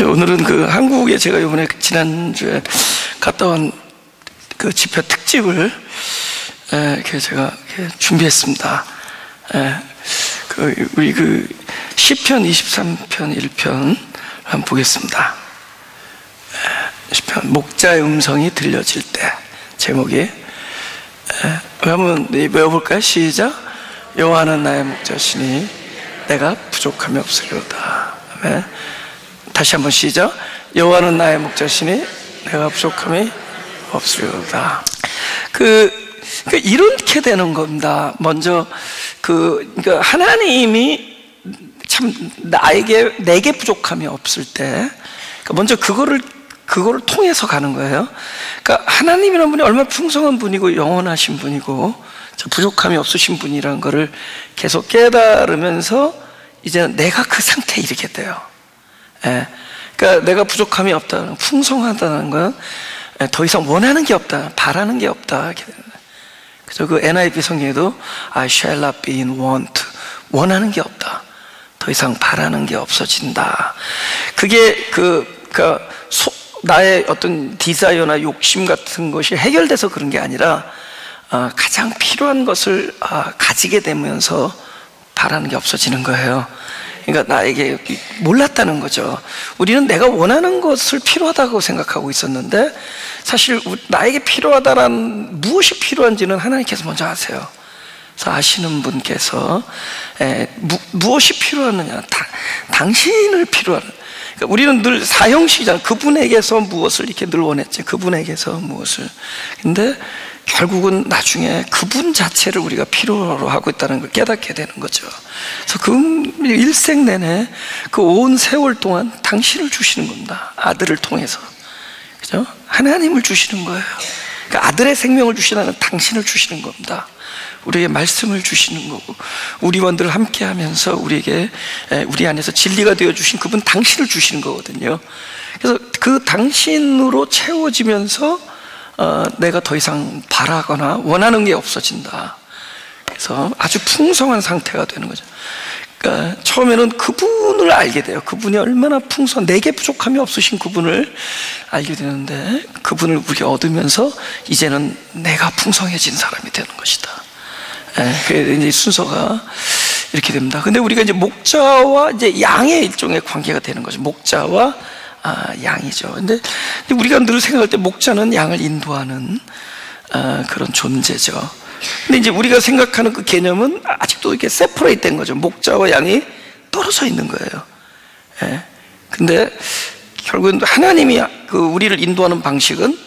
오늘은 그 한국에 제가 이번에 지난주에 갔다 온 그 집회 특집을 이렇게 제가 이렇게 준비했습니다. 우리 그 시편 23편 1편 한번 보겠습니다. 시편 목자의 음성이 들려질 때, 제목이 한번 외워볼까요? 시작. 여호와는 나의 목자시니 내가 부족함이 없으리로다. 아멘. 다시 한번 시작. 여호와는 나의 목자시니 내가 부족함이 없으리로다. 이렇게 되는 겁니다. 먼저 그러니까 하나님이 참 내게 부족함이 없을 때, 먼저 그거를 통해서 가는 거예요. 그러니까 하나님이라는 분이 얼마나 풍성한 분이고 영원하신 분이고 부족함이 없으신 분이라는 거를 계속 깨달으면서 이제는 내가 그 상태에 이르게 돼요. 그러니까 내가 부족함이 없다는, 풍성하다는 건 더 이상 원하는 게 없다, 바라는 게 없다. 그래서 그 NIV 성경에도 I shall not be in want, 원하는 게 없다, 더 이상 바라는 게 없어진다. 그게 그러니까 나의 어떤 디자이어나 욕심 같은 것이 해결돼서 그런 게 아니라 가장 필요한 것을 가지게 되면서 바라는 게 없어지는 거예요. 그러니까 나에게 몰랐다는 거죠. 우리는 내가 원하는 것을 필요하다고 생각하고 있었는데, 사실 나에게 필요하다란 무엇이 필요한지는 하나님께서 먼저 아세요. 그래서 아시는 분께서 무엇이 필요하느냐, 당신을 필요한, 그러니까 우리는 늘 사형식이잖아요. 그분에게서 무엇을 이렇게 늘 원했지, 그분에게서 무엇을. 근데 결국은 나중에 그분 자체를 우리가 필요로 하고 있다는 걸 깨닫게 되는 거죠. 그래서 그 일생 내내 그 온 세월 동안 당신을 주시는 겁니다. 아들을 통해서. 그죠? 하나님을 주시는 거예요. 그러니까 아들의 생명을 주시라는 당신을 주시는 겁니다. 우리에게 말씀을 주시는 거고, 우리와 늘 함께 하면서 우리에게 우리 안에서 진리가 되어 주신 그분 당신을 주시는 거거든요. 그래서 그 당신으로 채워지면서 내가 더 이상 바라거나 원하는 게 없어진다. 그래서 아주 풍성한 상태가 되는 거죠. 그러니까 처음에는 그분을 알게 돼요. 그분이 얼마나 풍성한, 내게 부족함이 없으신 그분을 알게 되는데, 그분을 우리가 얻으면서 이제는 내가 풍성해진 사람이 되는 것이다. 그래서 이제 순서가 이렇게 됩니다. 근데 우리가 이제 목자와 이제 양의 일종의 관계가 되는 거죠. 목자와 양이죠. 근데 우리가 늘 생각할 때 목자는 양을 인도하는 그런 존재죠. 근데 이제 우리가 생각하는 그 개념은 아직도 이렇게 세퍼레이트 된 거죠. 목자와 양이 떨어져 있는 거예요. 근데 결국은 하나님이 우리를 인도하는 방식은,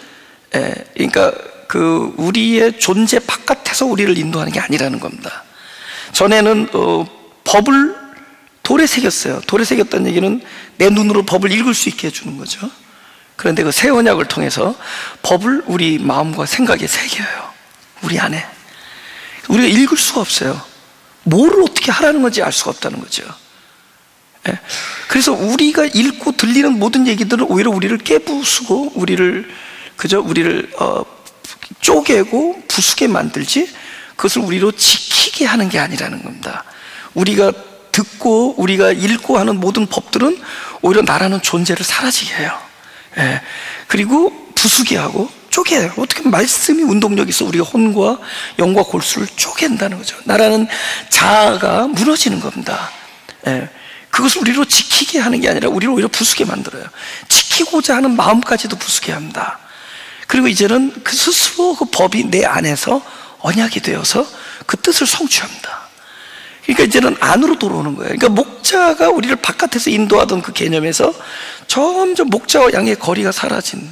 그러니까 우리의 존재 바깥에서 우리를 인도하는 게 아니라는 겁니다. 전에는 법을 돌에 새겼어요. 돌에 새겼다는 얘기는 내 눈으로 법을 읽을 수 있게 해주는 거죠. 그런데 그 새 언약을 통해서 법을 우리 마음과 생각에 새겨요. 우리 안에. 우리가 읽을 수가 없어요. 뭐를 어떻게 하라는 건지 알 수가 없다는 거죠. 그래서 우리가 읽고 들리는 모든 얘기들은 오히려 우리를 깨부수고 우리를 쪼개고 부수게 만들지, 그것을 우리로 지키게 하는 게 아니라는 겁니다. 우리가 듣고 우리가 읽고 하는 모든 법들은 오히려 나라는 존재를 사라지게 해요. 그리고 부수게 하고 쪼개요. 어떻게 말씀이 운동력이 있어 우리가 혼과 영과 골수를 쪼갠다는 거죠. 나라는 자아가 무너지는 겁니다. 그것을 우리로 지키게 하는 게 아니라 우리를 오히려 부수게 만들어요. 지키고자 하는 마음까지도 부수게 합니다. 그리고 이제는 그 스스로 그 법이 내 안에서 언약이 되어서 그 뜻을 성취합니다. 그러니까 이제는 안으로 돌아오는 거예요. 그러니까 목자가 우리를 바깥에서 인도하던 그 개념에서 점점 목자와 양의 거리가 사라진,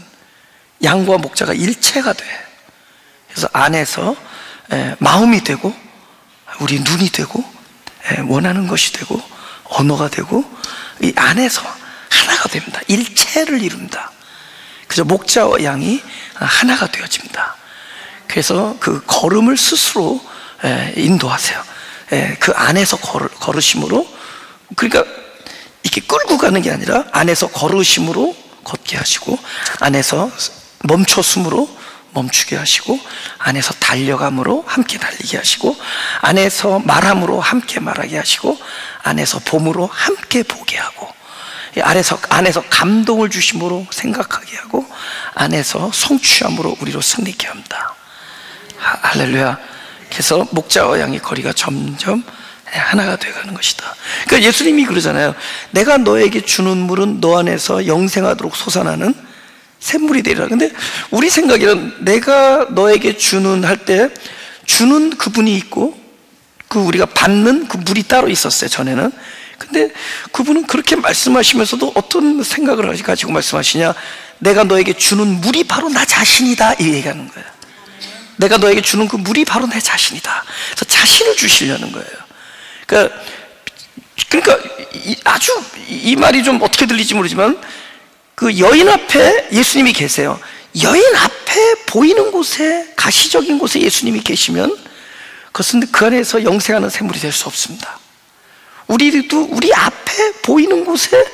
양과 목자가 일체가 돼. 그래서 안에서 마음이 되고, 우리 눈이 되고, 원하는 것이 되고, 언어가 되고, 이 안에서 하나가 됩니다. 일체를 이룬다. 그래서 목자와 양이 하나가 되어집니다. 그래서 그 걸음을 스스로 인도하세요. 그 안에서 걸으심으로, 그러니까 이렇게 끌고 가는 게 아니라 안에서 걸으심으로 걷게 하시고, 안에서 멈췄음으로 멈추게 하시고, 안에서 달려감으로 함께 달리게 하시고, 안에서 말함으로 함께 말하게 하시고, 안에서 봄으로 함께 보게 하고, 안에서 감동을 주심으로 생각하게 하고 안에서 성취함으로 우리로 승리케 합니다. 할렐루야. 그래서 목자와 양의 거리가 점점 하나가 되어가는 것이다. 그러니까 예수님이 그러잖아요. 내가 너에게 주는 물은 너 안에서 영생하도록 솟아나는 샘물이 되리라. 근데 우리 생각에는 내가 너에게 주는 할 때 주는 그분이 있고 그 우리가 받는 그 물이 따로 있었어요, 전에는. 근데 그분은 그렇게 말씀하시면서도 어떤 생각을 가지고 말씀하시냐? 내가 너에게 주는 물이 바로 나 자신이다, 이 얘기하는 거예요. 내가 너에게 주는 그 물이 바로 내 자신이다. 그래서 자신을 주시려는 거예요. 그러니까 아주 이 말이 좀 어떻게 들릴지 모르지만 그 여인 앞에 예수님이 계세요. 여인 앞에 보이는 곳에, 가시적인 곳에 예수님이 계시면 그것은 그 안에서 영생하는 샘물이 될 수 없습니다. 우리도 우리 앞에 보이는 곳에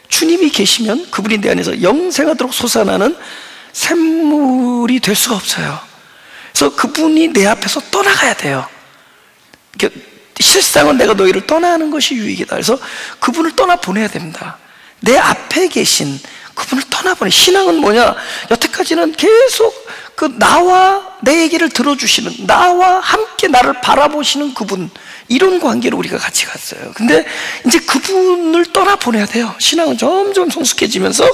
주님이 계시면 그분이 내 안에서 영생하도록 솟아나는 샘물이 될 수가 없어요. 그래서 그분이 내 앞에서 떠나가야 돼요. 실상은 내가 너희를 떠나는 것이 유익이다. 그래서 그분을 떠나보내야 됩니다. 내 앞에 계신 그분을 떠나보내. 신앙은 뭐냐? 여태까지는 계속 그 나와 내 얘기를 들어주시는, 나와 함께 나를 바라보시는 그분, 이런 관계로 우리가 같이 갔어요. 근데 이제 그분을 떠나보내야 돼요. 신앙은 점점 성숙해지면서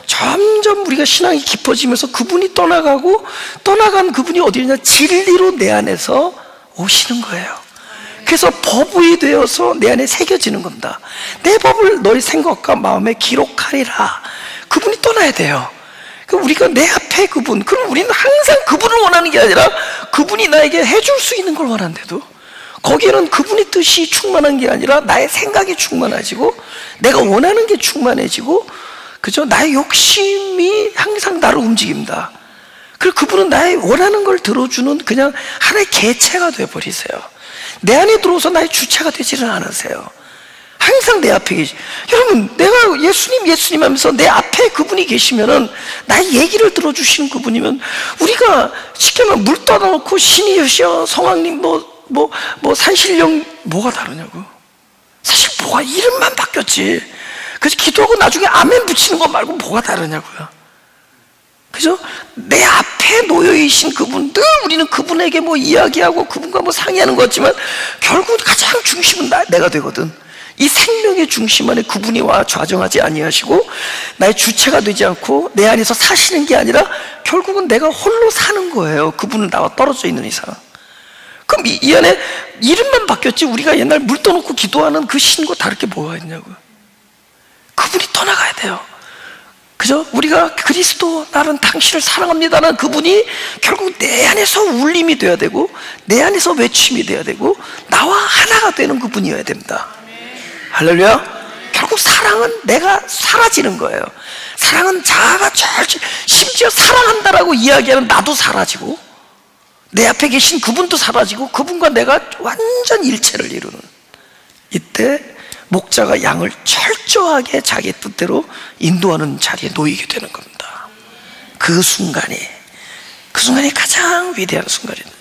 점점 우리가 신앙이 깊어지면서 그분이 떠나가고, 떠나간 그분이 어디냐? 진리로 내 안에서 오시는 거예요. 그래서 법이 되어서 내 안에 새겨지는 겁니다. 내 법을 너희 생각과 마음에 기록하리라. 그분이 떠나야 돼요. 우리가 내 앞에 그분, 그럼 우리는 항상 그분을 원하는 게 아니라 그분이 나에게 해줄 수 있는 걸 원한대도 거기에는 그분의 뜻이 충만한 게 아니라 나의 생각이 충만해지고 내가 원하는 게 충만해지고, 그죠? 나의 욕심이 항상 나를 움직입니다. 그리고 그분은 나의 원하는 걸 들어주는 그냥 하나의 개체가 되어버리세요. 내 안에 들어오서 나의 주체가 되지는 않으세요. 항상 내 앞에 계시. 여러분, 내가 예수님 하면서 내 앞에 그분이 계시면은 나의 얘기를 들어주시는 그분이면, 우리가 쉽게 말하면 물 떠다놓고 신이 여시여 성왕님 산신령 뭐가 다르냐고. 사실 뭐가 이름만 바뀌었지. 그래서 기도하고 나중에 아멘 붙이는 거 말고 뭐가 다르냐고요. 그죠? 내 앞에 놓여있신 그분, 늘 우리는 그분에게 이야기하고 그분과 상의하는 것 같지만 결국 가장 중심은 내가 되거든. 이 생명의 중심 안에 그분이 와 좌정하지 아니하시고 나의 주체가 되지 않고 내 안에서 사시는 게 아니라 결국은 내가 홀로 사는 거예요. 그분은 나와 떨어져 있는 이상. 그럼 이 안에 이름만 바뀌었지 우리가 옛날 물 떠놓고 기도하는 그 신과 다를 게 뭐가 있냐고요. 그분이 떠나가야 돼요. 그죠? 우리가 그리스도 나는 당신을 사랑합니다는 그분이 결국 내 안에서 울림이 돼야 되고 내 안에서 외침이 돼야 되고 나와 하나가 되는 그분이어야 됩니다. 할렐루야. 결국 사랑은 내가 사라지는 거예요. 사랑은 자아가 심지어 사랑한다라고 이야기하는 나도 사라지고 내 앞에 계신 그분도 사라지고 그분과 내가 완전 일체를 이루는, 이때 목자가 양을 철저하게 자기 뜻대로 인도하는 자리에 놓이게 되는 겁니다. 그 순간이 가장 위대한 순간입니다.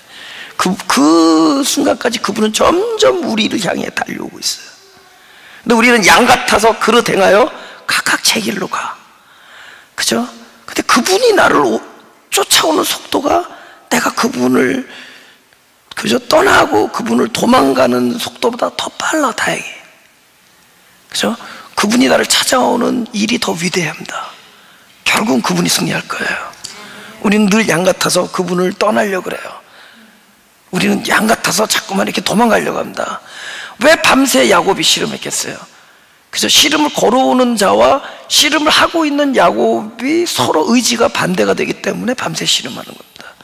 그 순간까지 그분은 점점 우리를 향해 달려오고 있어요. 근데 우리는 양 같아서 그릇 행하여 각각 제 길로 가. 그죠? 근데 그분이 나를 쫓아오는 속도가 내가 그분을 떠나고 그분을 도망가는 속도보다 더 빨라, 다행히. 그죠? 그분이 나를 찾아오는 일이 더 위대합니다. 결국은 그분이 승리할 거예요. 우리는 늘 양 같아서 그분을 떠나려고 그래요. 우리는 양 같아서 자꾸만 이렇게 도망가려고 합니다. 왜 밤새 야곱이 씨름했겠어요? 그래서 씨름을 걸어오는 자와 씨름을 하고 있는 야곱이 서로 의지가 반대가 되기 때문에 밤새 씨름하는 겁니다.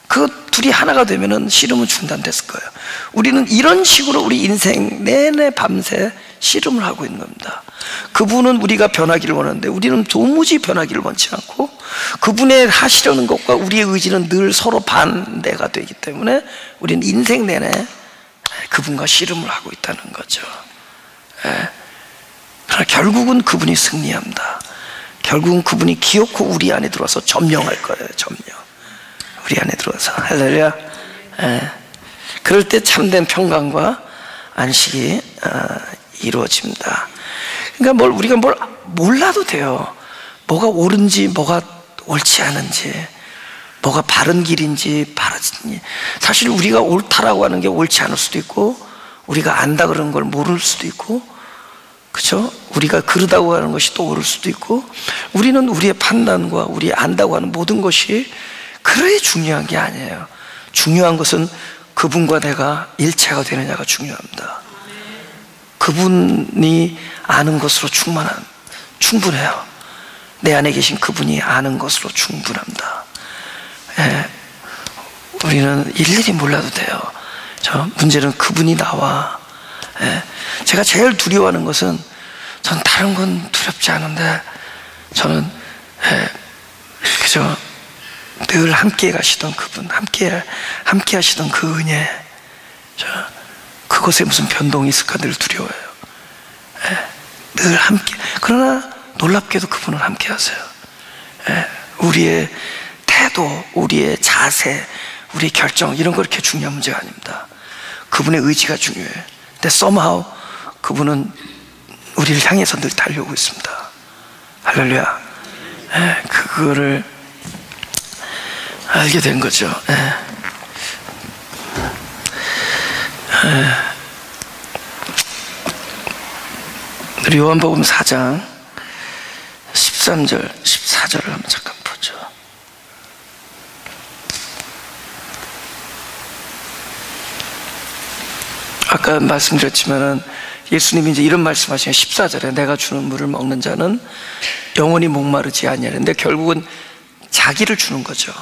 그 둘이 하나가 되면은 씨름은 중단됐을 거예요. 우리는 이런 식으로 우리 인생 내내 밤새 씨름을 하고 있는 겁니다. 그분은 우리가 변하기를 원하는데 우리는 도무지 변하기를 원치 않고 그분의 하시려는 것과 우리의 의지는 늘 서로 반대가 되기 때문에 우리는 인생 내내 그분과 씨름을 하고 있다는 거죠. 그러나 결국은 그분이 승리합니다. 결국은 그분이 기어코 우리 안에 들어와서 점령할 거예요. 점령. 우리 안에 들어와서. 할렐루야. 그럴 때 참된 평강과 안식이 이루어집니다. 그러니까 우리가 뭘 몰라도 돼요. 뭐가 옳은지 뭐가 옳지 않은지, 뭐가 바른 길인지 바르지. 사실 우리가 옳다라고 하는 게 옳지 않을 수도 있고, 우리가 안다 그러는 걸 모를 수도 있고, 그렇죠? 우리가 그러다고 하는 것이 또 옳을 수도 있고, 우리는 우리의 판단과 우리 안다고 하는 모든 것이 그래 중요한 게 아니에요. 중요한 것은 그분과 내가 일체가 되느냐가 중요합니다. 그분이 아는 것으로 충분해요. 내 안에 계신 그분이 아는 것으로 충분합니다. 예, 우리는 일일이 몰라도 돼요. 문제는 그분이 나와. 예, 제가 제일 두려워하는 것은, 전 다른 건 두렵지 않은데, 저는 그저 늘 함께 가시던 그분, 함께 하시던 그 은혜, 그것에 무슨 변동이 있을까 늘 두려워요. 늘 함께. 그러나 놀랍게도 그분은 함께 하세요. 우리의 태도, 우리의 자세, 우리의 결정, 이런 거 그렇게 중요한 문제가 아닙니다. 그분의 의지가 중요해요. 근데 somehow 그분은 우리를 향해서 늘 달려오고 있습니다. 할렐루야. 그거를 알게 된 거죠. 우리 요한복음 4장 13절, 14절을 한번 잠깐 보죠. 아까 말씀드렸지만은 예수님이 이제 이런 말씀하시는 14절에 내가 주는 물을 먹는 자는 영원히 목마르지 아니하는데, 결국은 자기를 주는 거죠.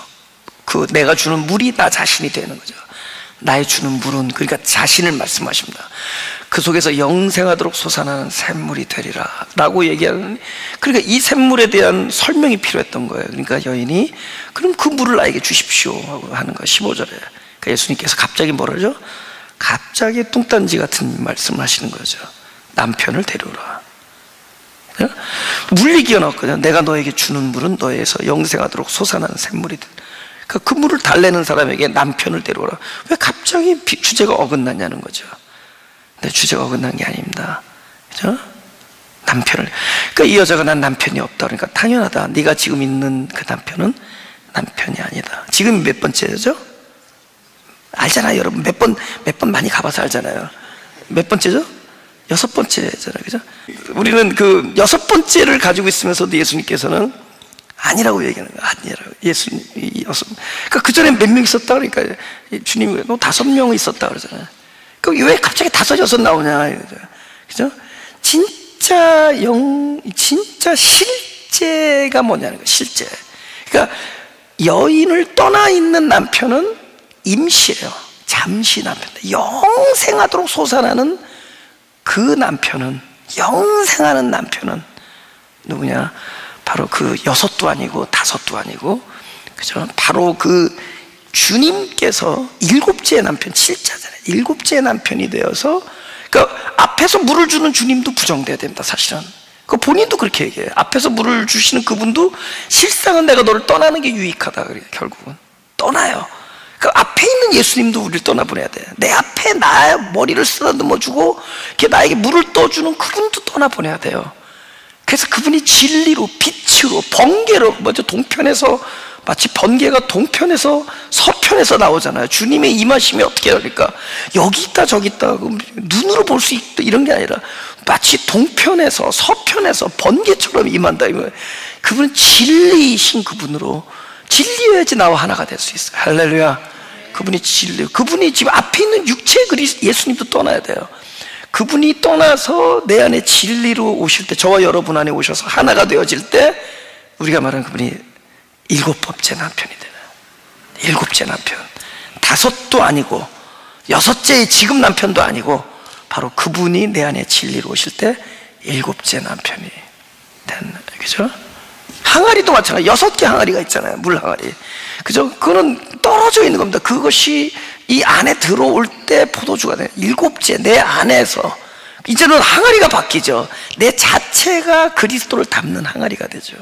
그 내가 주는 물이 나 자신이 되는 거죠. 나의 주는 물은, 그러니까 자신을 말씀하십니다. 그 속에서 영생하도록 솟아나는 샘물이 되리라 라고 얘기하는, 그러니까 이 샘물에 대한 설명이 필요했던 거예요. 그러니까 여인이 그럼 그 물을 나에게 주십시오 하고 하는 거예요. 15절에 그러니까 예수님께서 갑자기 뭐라죠? 갑자기 뚱딴지 같은 말씀을 하시는 거죠. 남편을 데려오라. 물 얘기가 나왔거든요. 내가 너에게 주는 물은 너에서 영생하도록 솟아나는 샘물이 돼. 그러니까 그 물을 달래는 사람에게 남편을 데려오라. 왜 갑자기 주제가 어긋나냐는 거죠. 근데 주제가 어긋난 게 아닙니다. 그죠? 남편을. 그러니까 이 여자가 난 남편이 없다. 그러니까 당연하다. 네가 지금 있는 그 남편은 남편이 아니다. 지금 몇 번째죠? 알잖아요, 여러분. 몇 번 많이 가봐서 알잖아요. 몇 번째죠? 6번째잖아요, 그죠? 우리는 그 6번째를 가지고 있으면서도 예수님께서는 아니라고 얘기하는 거예요. 아니라고. 예수님, 그러니까 그 전에 몇 명 있었다 그러니까 주님이 너 5명 있었다 그러잖아요. 그럼 왜 갑자기 5, 6 나오냐, 그죠? 진짜 실제가 뭐냐는 거예요, 실제. 그러니까 여인을 떠나 있는 남편은 임시예요. 잠시 남편. 영생하도록 솟아나는 그 남편은, 영생하는 남편은 누구냐? 바로 그 6도 아니고 5도 아니고, 그죠? 바로 그 주님께서 7째 남편, 7자잖아요. 7째 남편이 되어서, 그러니까 앞에서 물을 주는 주님도 부정돼야 됩니다, 사실은. 그 본인도 그렇게 얘기해요. 앞에서 물을 주시는 그분도 실상은 내가 너를 떠나는 게 유익하다 그래요. 결국은 떠나요. 그 앞에 있는 예수님도 우리를 떠나보내야 돼. 내 앞에 나의 머리를 쓰다듬어주고 나에게 물을 떠주는 그분도 떠나보내야 돼요. 그래서 그분이 진리로, 빛으로, 번개로, 먼저 동편에서, 마치 번개가 동편에서 서편에서 나오잖아요. 주님의 임하심이 어떻게 하니까 여기 있다 저기 있다 눈으로 볼 수 있다 이런 게 아니라 마치 동편에서 서편에서 번개처럼 임한다 이거예요. 그분은 진리이신 그분으로, 진리여야지 나와 하나가 될 수 있어요. 할렐루야. 그분이 진리. 그분이 지금 앞에 있는 육체 예수님도 떠나야 돼요. 그분이 떠나서 내 안에 진리로 오실 때, 저와 여러분 안에 오셔서 하나가 되어질 때 우리가 말하는 그분이 7번째 남편이 되는, 7째 남편. 5도 아니고 6째 지금 남편도 아니고 바로 그분이 내 안에 진리로 오실 때 7째 남편이 되는, 그죠? 항아리도 마찬가지. 6개 항아리가 있잖아요. 물 항아리. 그죠? 그거는 떨어져 있는 겁니다. 그것이 이 안에 들어올 때 포도주가 돼요. 7째 내 안에서 이제는 항아리가 바뀌죠. 내 자체가 그리스도를 담는 항아리가 되죠.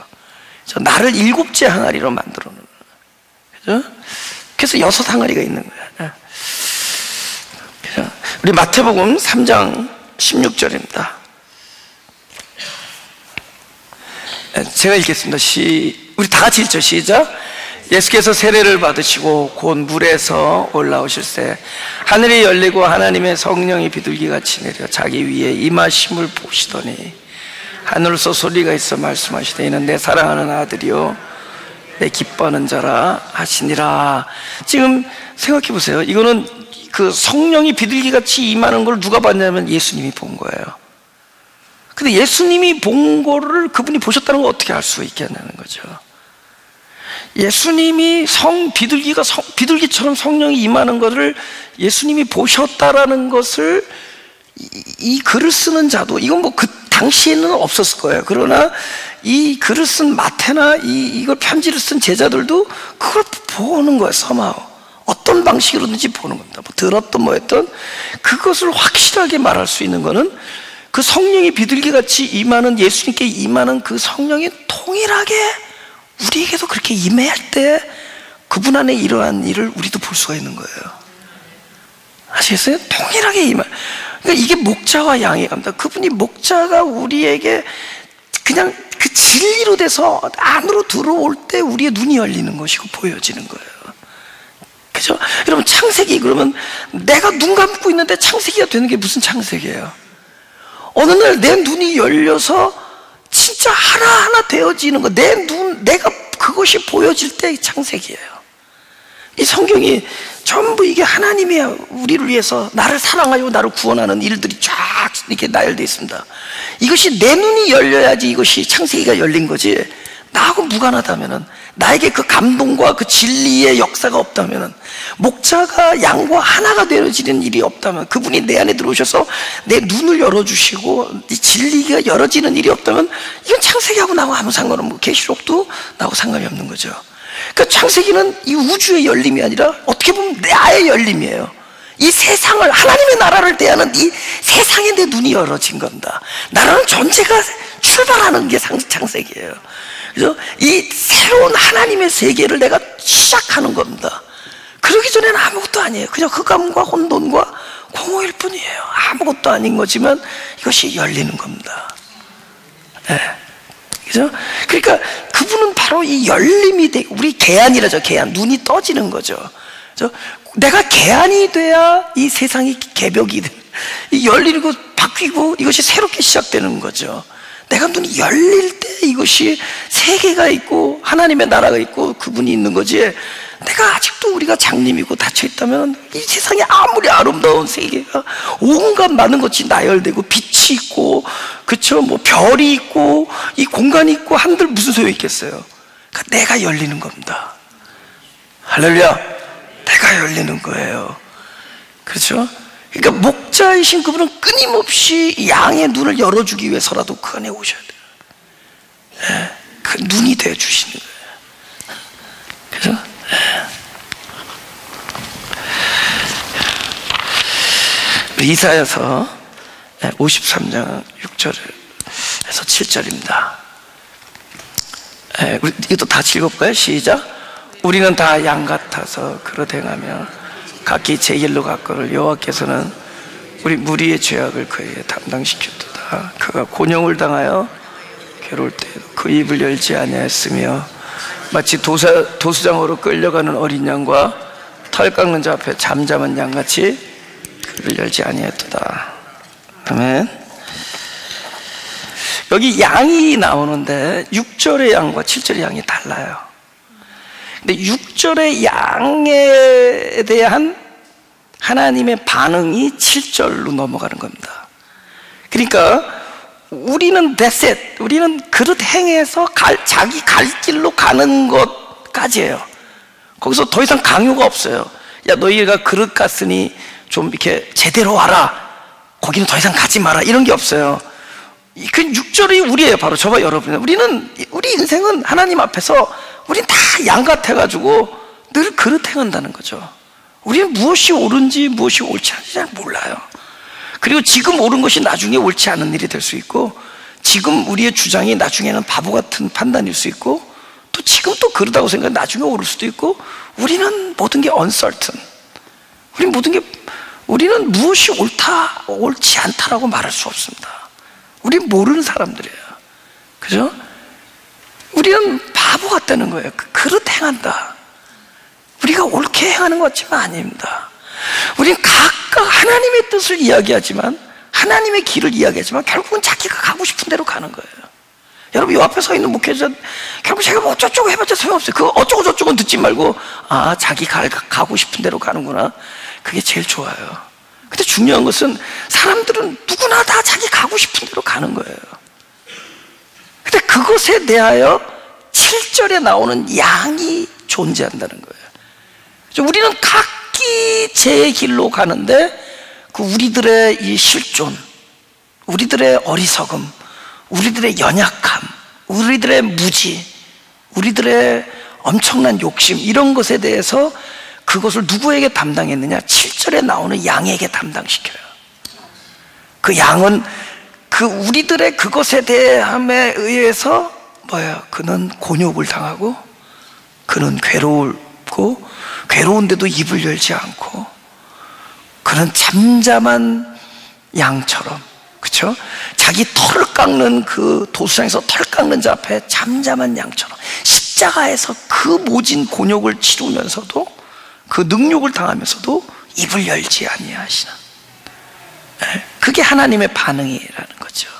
나를 7째 항아리로 만들어 놓는, 그죠? 그래서 6 항아리가 있는 거예요. 그죠? 우리 마태복음 3장 16절입니다. 제가 읽겠습니다. 우리 다 같이 읽죠. 시작. 예수께서 세례를 받으시고 곧 물에서 올라오실새 하늘이 열리고 하나님의 성령이 비둘기같이 내려 자기 위에 임하심을 보시더니 하늘로서 소리가 있어 말씀하시되 이는 내 사랑하는 아들이요 내 기뻐하는 자라 하시니라. 지금 생각해 보세요. 이거는 그 성령이 비둘기같이 임하는 걸 누가 봤냐면 예수님이 본 거예요. 근데 예수님이 본 거를 그분이 보셨다는 걸 어떻게 알 수가 있겠냐는 거죠. 예수님이 비둘기처럼 성령이 임하는 것을 예수님이 보셨다라는 것을 이 글을 쓰는 자도, 이건 뭐 그 당시에는 없었을 거예요. 그러나 이 글을 쓴 마태나 이걸 편지를 쓴 제자들도 그걸 보는 거예요. somehow 어떤 방식으로든지 보는 겁니다. 뭐 들었던 뭐 했던 그것을 확실하게 말할 수 있는 거는 그 성령이 비둘기같이 임하는, 예수님께 임하는 그 성령이 동일하게 우리에게도 그렇게 임해야 때 그분 안에 이러한 일을 우리도 볼 수가 있는 거예요. 아시겠어요? 동일하게 임할. 그러니까 이게 목자와 양의 감다. 그분이 목자가 우리에게 그냥 그 진리로 돼서 안으로 들어올 때 우리의 눈이 열리는 것이고 보여지는 거예요. 그죠? 여러분, 창세기, 그러면 내가 눈 감고 있는데 창세기가 되는 게 무슨 창세기예요? 어느 날 내 눈이 열려서 진짜 하나하나 되어지는 거, 내가 그것이 보여질 때 창세기예요. 이 성경이 전부 이게 하나님이 우리를 위해서 나를 사랑하여 나를 구원하는 일들이 쫙 이렇게 나열되어 있습니다. 이것이 내 눈이 열려야지 이것이 창세기가 열린 거지, 나하고 무관하다면은, 나에게 그 감동과 그 진리의 역사가 없다면은, 목자가 양과 하나가 되어지는 일이 없다면, 그분이 내 안에 들어오셔서 내 눈을 열어주시고 이 진리가 열어지는 일이 없다면, 이건 창세기하고 나하고 아무 상관없고 계시록도 나하고 상관이 없는 거죠. 그러니까 창세기는 이 우주의 열림이 아니라 어떻게 보면 나의 열림이에요. 이 세상을, 하나님의 나라를 대하는 이 세상에 내 눈이 열어진 겁니다. 나라는 존재가 출발하는 게 창세기예요. 그래서 이 새로운 하나님의 세계를 내가 시작하는 겁니다. 그러기 전에는 아무것도 아니에요. 그냥 흑암과 혼돈과 공허일 뿐이에요. 아무것도 아닌 거지만 이것이 열리는 겁니다. 네. 그죠? 그러니까 그분은 바로 이 열림이 되고, 우리 개안이라죠. 개안, 눈이 떠지는 거죠. 그죠? 내가 개안이 돼야 이 세상이 개벽이 돼. 이 열리고 바뀌고 이것이 새롭게 시작되는 거죠. 내가 눈이 열릴 때 이것이 세계가 있고 하나님의 나라가 있고 그분이 있는 거지, 내가 아직도 우리가 장님이고 닫혀있다면 이 세상에 아무리 아름다운 세계가 온갖 많은 것이 나열되고 빛이 있고, 그쵸, 뭐 별이 있고 이 공간이 있고 한들 무슨 소용이 있겠어요? 그러니까 내가 열리는 겁니다. 할렐루야. 내가 열리는 거예요. 그렇죠? 그러니까 목자이신 그분은 끊임없이 양의 눈을 열어주기 위해서라도 그 안에 오셔야 돼요. 네, 그 눈이 되어주시는 거예요. 그죠? 네. 이사야서 53장 6절에서 7절입니다. 우리 이것도 다 읽어볼까요? 시작. 우리는 다 양 같아서 그릇 행하며 각기 제 길로 갔거늘 여호와께서는 우리 무리의 죄악을 그에게 담당시켰도다. 그가 곤욕을 당하여 괴로울 때에도 그 입을 열지 아니하였으며 마치 도수장으로 끌려가는 어린 양과 털 깎는 자 앞에 잠잠한 양같이 그를 열지 아니하였도다. 아멘. 여기 양이 나오는데 6절의 양과 7절의 양이 달라요. 근데 6절의 양에 대한 하나님의 반응이 7절로 넘어가는 겁니다. 그러니까 우리는 that's it. 우리는 그릇 행해서 자기 갈 길로 가는 것까지예요. 거기서 더 이상 강요가 없어요. 야, 너희가 그릇 갔으니 좀 이렇게 제대로 와라. 거기는 더 이상 가지 마라. 이런 게 없어요. 그 6절이 우리예요. 바로 저와 여러분. 우리 인생은 하나님 앞에서 우린 다 양 같아가지고 늘 그릇 행한다는 거죠. 우리는 무엇이 옳은지 무엇이 옳지 않은지 잘 몰라요. 그리고 지금 옳은 것이 나중에 옳지 않은 일이 될 수 있고, 지금 우리의 주장이 나중에는 바보 같은 판단일 수 있고, 또 지금 또 그러다고 생각해 나중에 옳을 수도 있고, 우리는 모든 게 uncertain. 우리는 무엇이 옳다, 옳지 않다라고 말할 수 없습니다. 우린 모르는 사람들이에요. 그죠? 우리는 바보 같다는 거예요. 그릇 행한다. 우리가 옳게 행하는 것 같지만 아닙니다. 우리는 각각 하나님의 뜻을 이야기하지만, 하나님의 길을 이야기하지만 결국은 자기가 가고 싶은 대로 가는 거예요. 여러분, 이 앞에 서 있는 목회자 결국 제가 뭐 어쩌고 해봤자 소용없어요. 그 어쩌고 저쩌고는 듣지 말고, 아, 자기 가고 싶은 대로 가는구나. 그게 제일 좋아요. 근데 중요한 것은 사람들은 누구나 다 자기 가고 싶은 대로 가는 거예요. 근데 그것에 대하여 7절에 나오는 양이 존재한다는 거예요. 우리는 각기 제 길로 가는데, 그 우리들의 이 실존, 우리들의 어리석음, 우리들의 연약함, 우리들의 무지, 우리들의 엄청난 욕심, 이런 것에 대해서 그것을 누구에게 담당했느냐? 7절에 나오는 양에게 담당시켜요. 그 양은 그 우리들의 그것에 대함에 의해서 뭐예요? 그는 곤욕을 당하고, 그는 괴로울고, 괴로운데도 입을 열지 않고, 그는 잠잠한 양처럼, 그렇죠? 자기 털을 깎는 그 도수장에서 털 깎는 자 앞에 잠잠한 양처럼 십자가에서 그 모진 곤욕을 치르면서도, 그 능욕을 당하면서도 입을 열지 아니하시는, 그게 하나님의 반응이라는 거죠.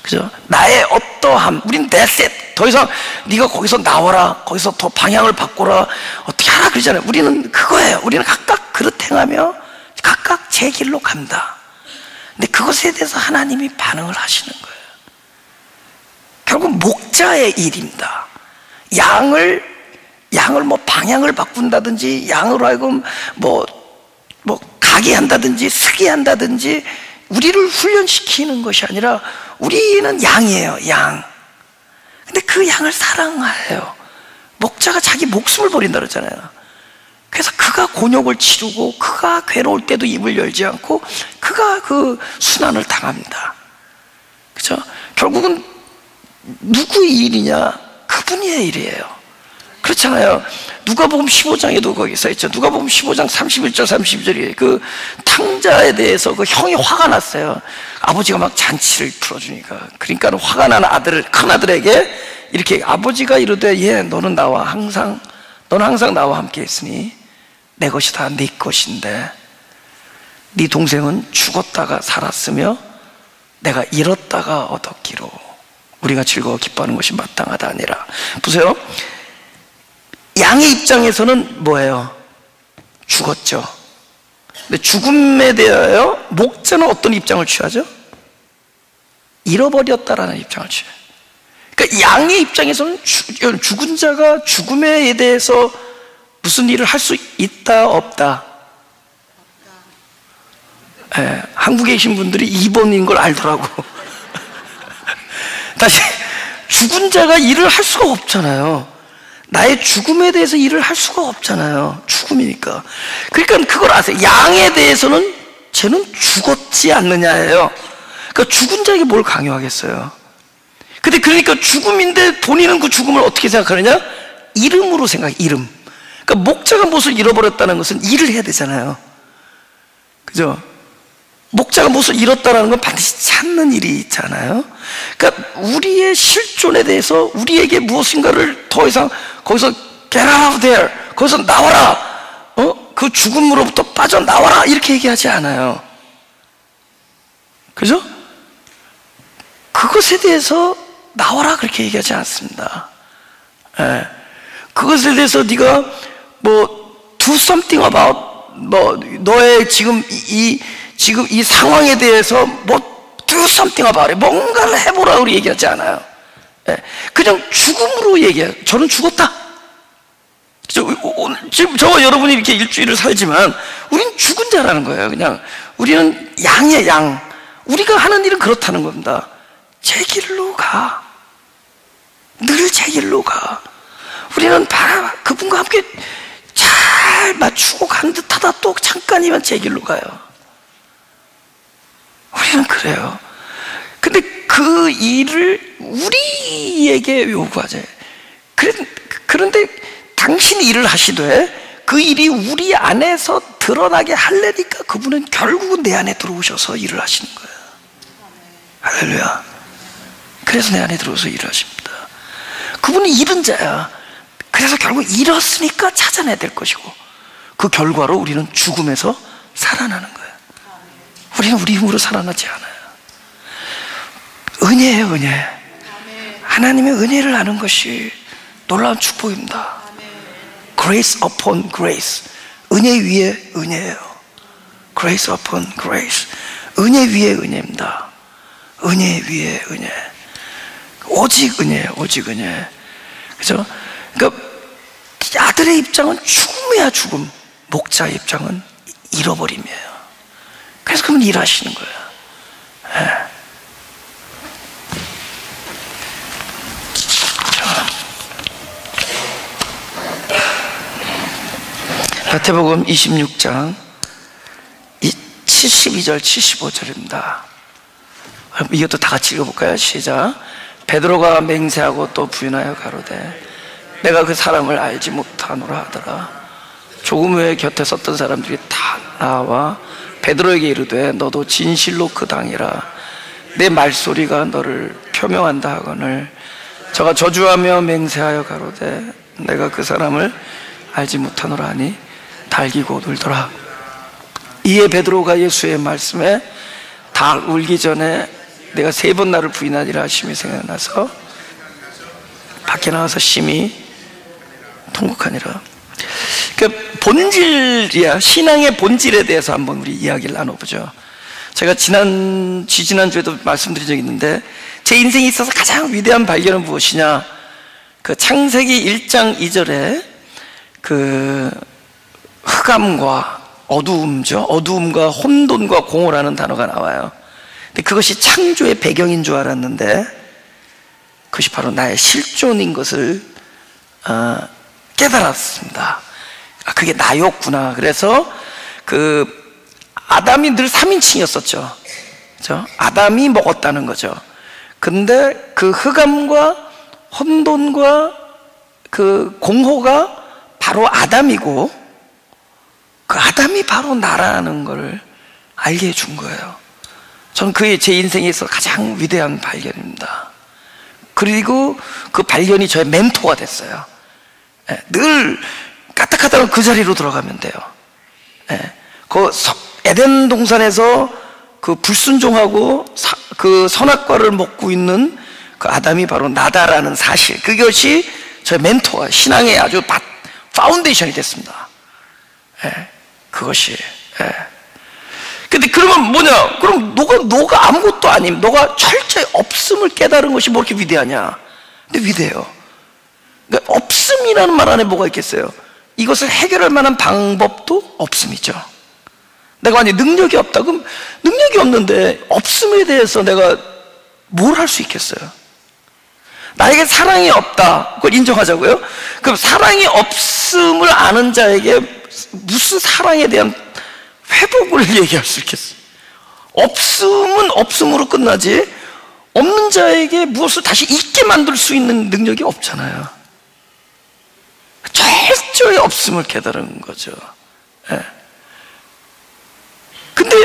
그죠? 나의 어떠함, 우린 that's it. 더 이상 네가 거기서 나와라, 거기서 더 방향을 바꿔라, 어떻게 하라 그러잖아요. 우리는 그거예요. 우리는 각각 그릇 행하며 각각 제 길로 간다. 근데 그것에 대해서 하나님이 반응을 하시는 거예요. 결국 목자의 일입니다. 양을 뭐 방향을 바꾼다든지, 양으로 하여금 뭐 가게 한다든지 쓰게 한다든지 우리를 훈련시키는 것이 아니라, 우리는 양이에요, 양. 근데 그 양을 사랑해요. 목자가 자기 목숨을 버린다 그러잖아요. 그래서 그가 곤욕을 치르고, 그가 괴로울 때도 입을 열지 않고, 그가 그 순환을 당합니다. 그죠? 결국은 누구의 일이냐? 그분의 일이에요. 그렇잖아요. 누가복음 15장에도 거기 써있죠. 누가복음 15장 31절 32절에 그 탕자에 대해서 그 형이 화가 났어요. 아버지가 막 잔치를 풀어주니까. 그러니까 화가 난 큰 아들에게 이렇게 아버지가 이르되, 예, 너는 항상 나와 함께 있으니 내 것이 다 네 것인데, 네 동생은 죽었다가 살았으며 내가 잃었다가 얻었기로 우리가 즐거워 기뻐하는 것이 마땅하다 아니라. 보세요. 양의 입장에서는 뭐예요? 죽었죠. 근데 죽음에 대하여 목자는 어떤 입장을 취하죠? 잃어버렸다라는 입장을 취해요. 그러니까 양의 입장에서는 죽은 자가 죽음에 대해서 무슨 일을 할 수 있다 없다? 예, 한국에 계신 분들이 2번인 걸 알더라고. 다시, 죽은 자가 일을 할 수가 없잖아요. 나의 죽음에 대해서 일을 할 수가 없잖아요. 죽음이니까. 그러니까 그걸 아세요. 양에 대해서는 쟤는 죽었지 않느냐예요. 그러니까 죽은 자에게 뭘 강요하겠어요. 근데 그러니까 죽음인데 본인은 그 죽음을 어떻게 생각하느냐? 이름으로 생각해, 이름. 그러니까 목자가 무엇을 잃어버렸다는 것은 일을 해야 되잖아요. 그죠? 목자가 무엇을 잃었다는 건 반드시 찾는 일이 있잖아요. 그러니까 우리의 실존에 대해서 우리에게 무엇인가를 더 이상 거기서 get out of there, 거기서 나와라, 그 죽음으로부터 빠져나와라, 이렇게 얘기하지 않아요. 그죠? 그것에 대해서 나와라 그렇게 얘기하지 않습니다. 예. 그것에 대해서 네가 뭐 do something about, 뭐 너의 지금 이 상황에 대해서 뭐 do something about it, 뭔가를 해보라 우리 얘기하지 않아요. 예. 그냥 죽음으로 얘기해요. 저는 죽었다. 지금 저와 여러분이 이렇게 일주일을 살지만 우린 죽은 자라는 거예요. 그냥 우리는 양이에요, 양. 우리가 하는 일은 그렇다는 겁니다. 제 길로 가. 늘 제 길로 가. 우리는 그분과 함께 잘 맞추고 간 듯하다 또 잠깐이면 제 길로 가요. 우리는 그래요. 근데 그 일을 우리에게 요구하죠. 그런데 당신이 일을 하시되 그 일이 우리 안에서 드러나게 하려니까 그분은 결국은 내 안에 들어오셔서 일을 하시는 거예요. 할렐루야. 그래서 내 안에 들어오셔서 일을 하십니다. 그분이 잃은 자야. 그래서 결국 잃었으니까 찾아내야 될 것이고, 그 결과로 우리는 죽음에서 살아나는 거예요. 우리는 우리 힘으로 살아나지 않아요. 은혜예요, 은혜. 하나님의 은혜를 아는 것이 놀라운 축복입니다. Grace upon grace. 은혜 위에 은혜예요. Grace upon grace. 은혜 위에 은혜입니다. 은혜 위에 은혜. 오직 은혜예요, 오직 은혜. 그죠? 그러니까 아들의 입장은 죽음이야, 죽음. 목자의 입장은 잃어버림이에요. 그래서 그분 일하시는 거예요. 네. 마태복음 26장 72절 75절입니다. 이것도 다 같이 읽어볼까요? 시작. 베드로가 맹세하고 또 부인하여 가로되 내가 그 사람을 알지 못하노라 하더라. 조금 후에 곁에 섰던 사람들이 다 나와 베드로에게 이르되 너도 진실로 그 당이라 내 말소리가 너를 표명한다 하거늘 저가 저주하며 맹세하여 가로되 내가 그 사람을 알지 못하노라 하니 달기고 울더라. 이에 베드로가 예수의 말씀에 닭 울기 전에 내가 3번 나를 부인하리라 하심이 생각나서 밖에 나와서 심히 통곡하니라. 그러니까 본질이야, 신앙의 본질에 대해서 한번 우리 이야기를 나눠보죠. 제가 지난주에도 말씀드린 적이 있는데, 제 인생에 있어서 가장 위대한 발견은 무엇이냐, 그 창세기 1장 2절에 그 흑암과 어두움죠. 어두움과 혼돈과 공허라는 단어가 나와요. 근데 그것이 창조의 배경인 줄 알았는데 그것이 바로 나의 실존인 것을 깨달았습니다. 그게 나였구나. 그래서 그 아담이 늘 3인칭이었었죠. 그죠? 아담이 먹었다는 거죠. 근데 그 흑암과 혼돈과 그 공허가 바로 아담이고 그 아담이 바로 나라는 걸 알게 해준 거예요. 저는 그게 제 인생에서 가장 위대한 발견입니다. 그리고 그 발견이 저의 멘토가 됐어요. 늘 까딱하다가 그 자리로 들어가면 돼요. 그 에덴 동산에서 그 불순종하고 그 선악과를 먹고 있는 그 아담이 바로 나다라는 사실, 그것이 저의 멘토가 신앙의 아주 파운데이션이 됐습니다. 그것이. 근데 그러면 뭐냐? 그럼 너가 아무것도 아님, 너가 철저히 없음을 깨달은 것이 뭐 이렇게 위대하냐? 근데 위대해요. 그러니까 없음이라는 말 안에 뭐가 있겠어요? 이것을 해결할 만한 방법도 없음이죠. 내가 만약에 능력이 없다, 그럼 능력이 없는데 없음에 대해서 내가 뭘 할 수 있겠어요? 나에게 사랑이 없다, 그걸 인정하자고요? 그럼 사랑이 없음을 아는 자에게 무슨 사랑에 대한 회복을 얘기할 수 있겠어요? 없음은 없음으로 끝나지, 없는 자에게 무엇을 다시 있게 만들 수 있는 능력이 없잖아요. 철저히 없음을 깨달은 거죠. 근데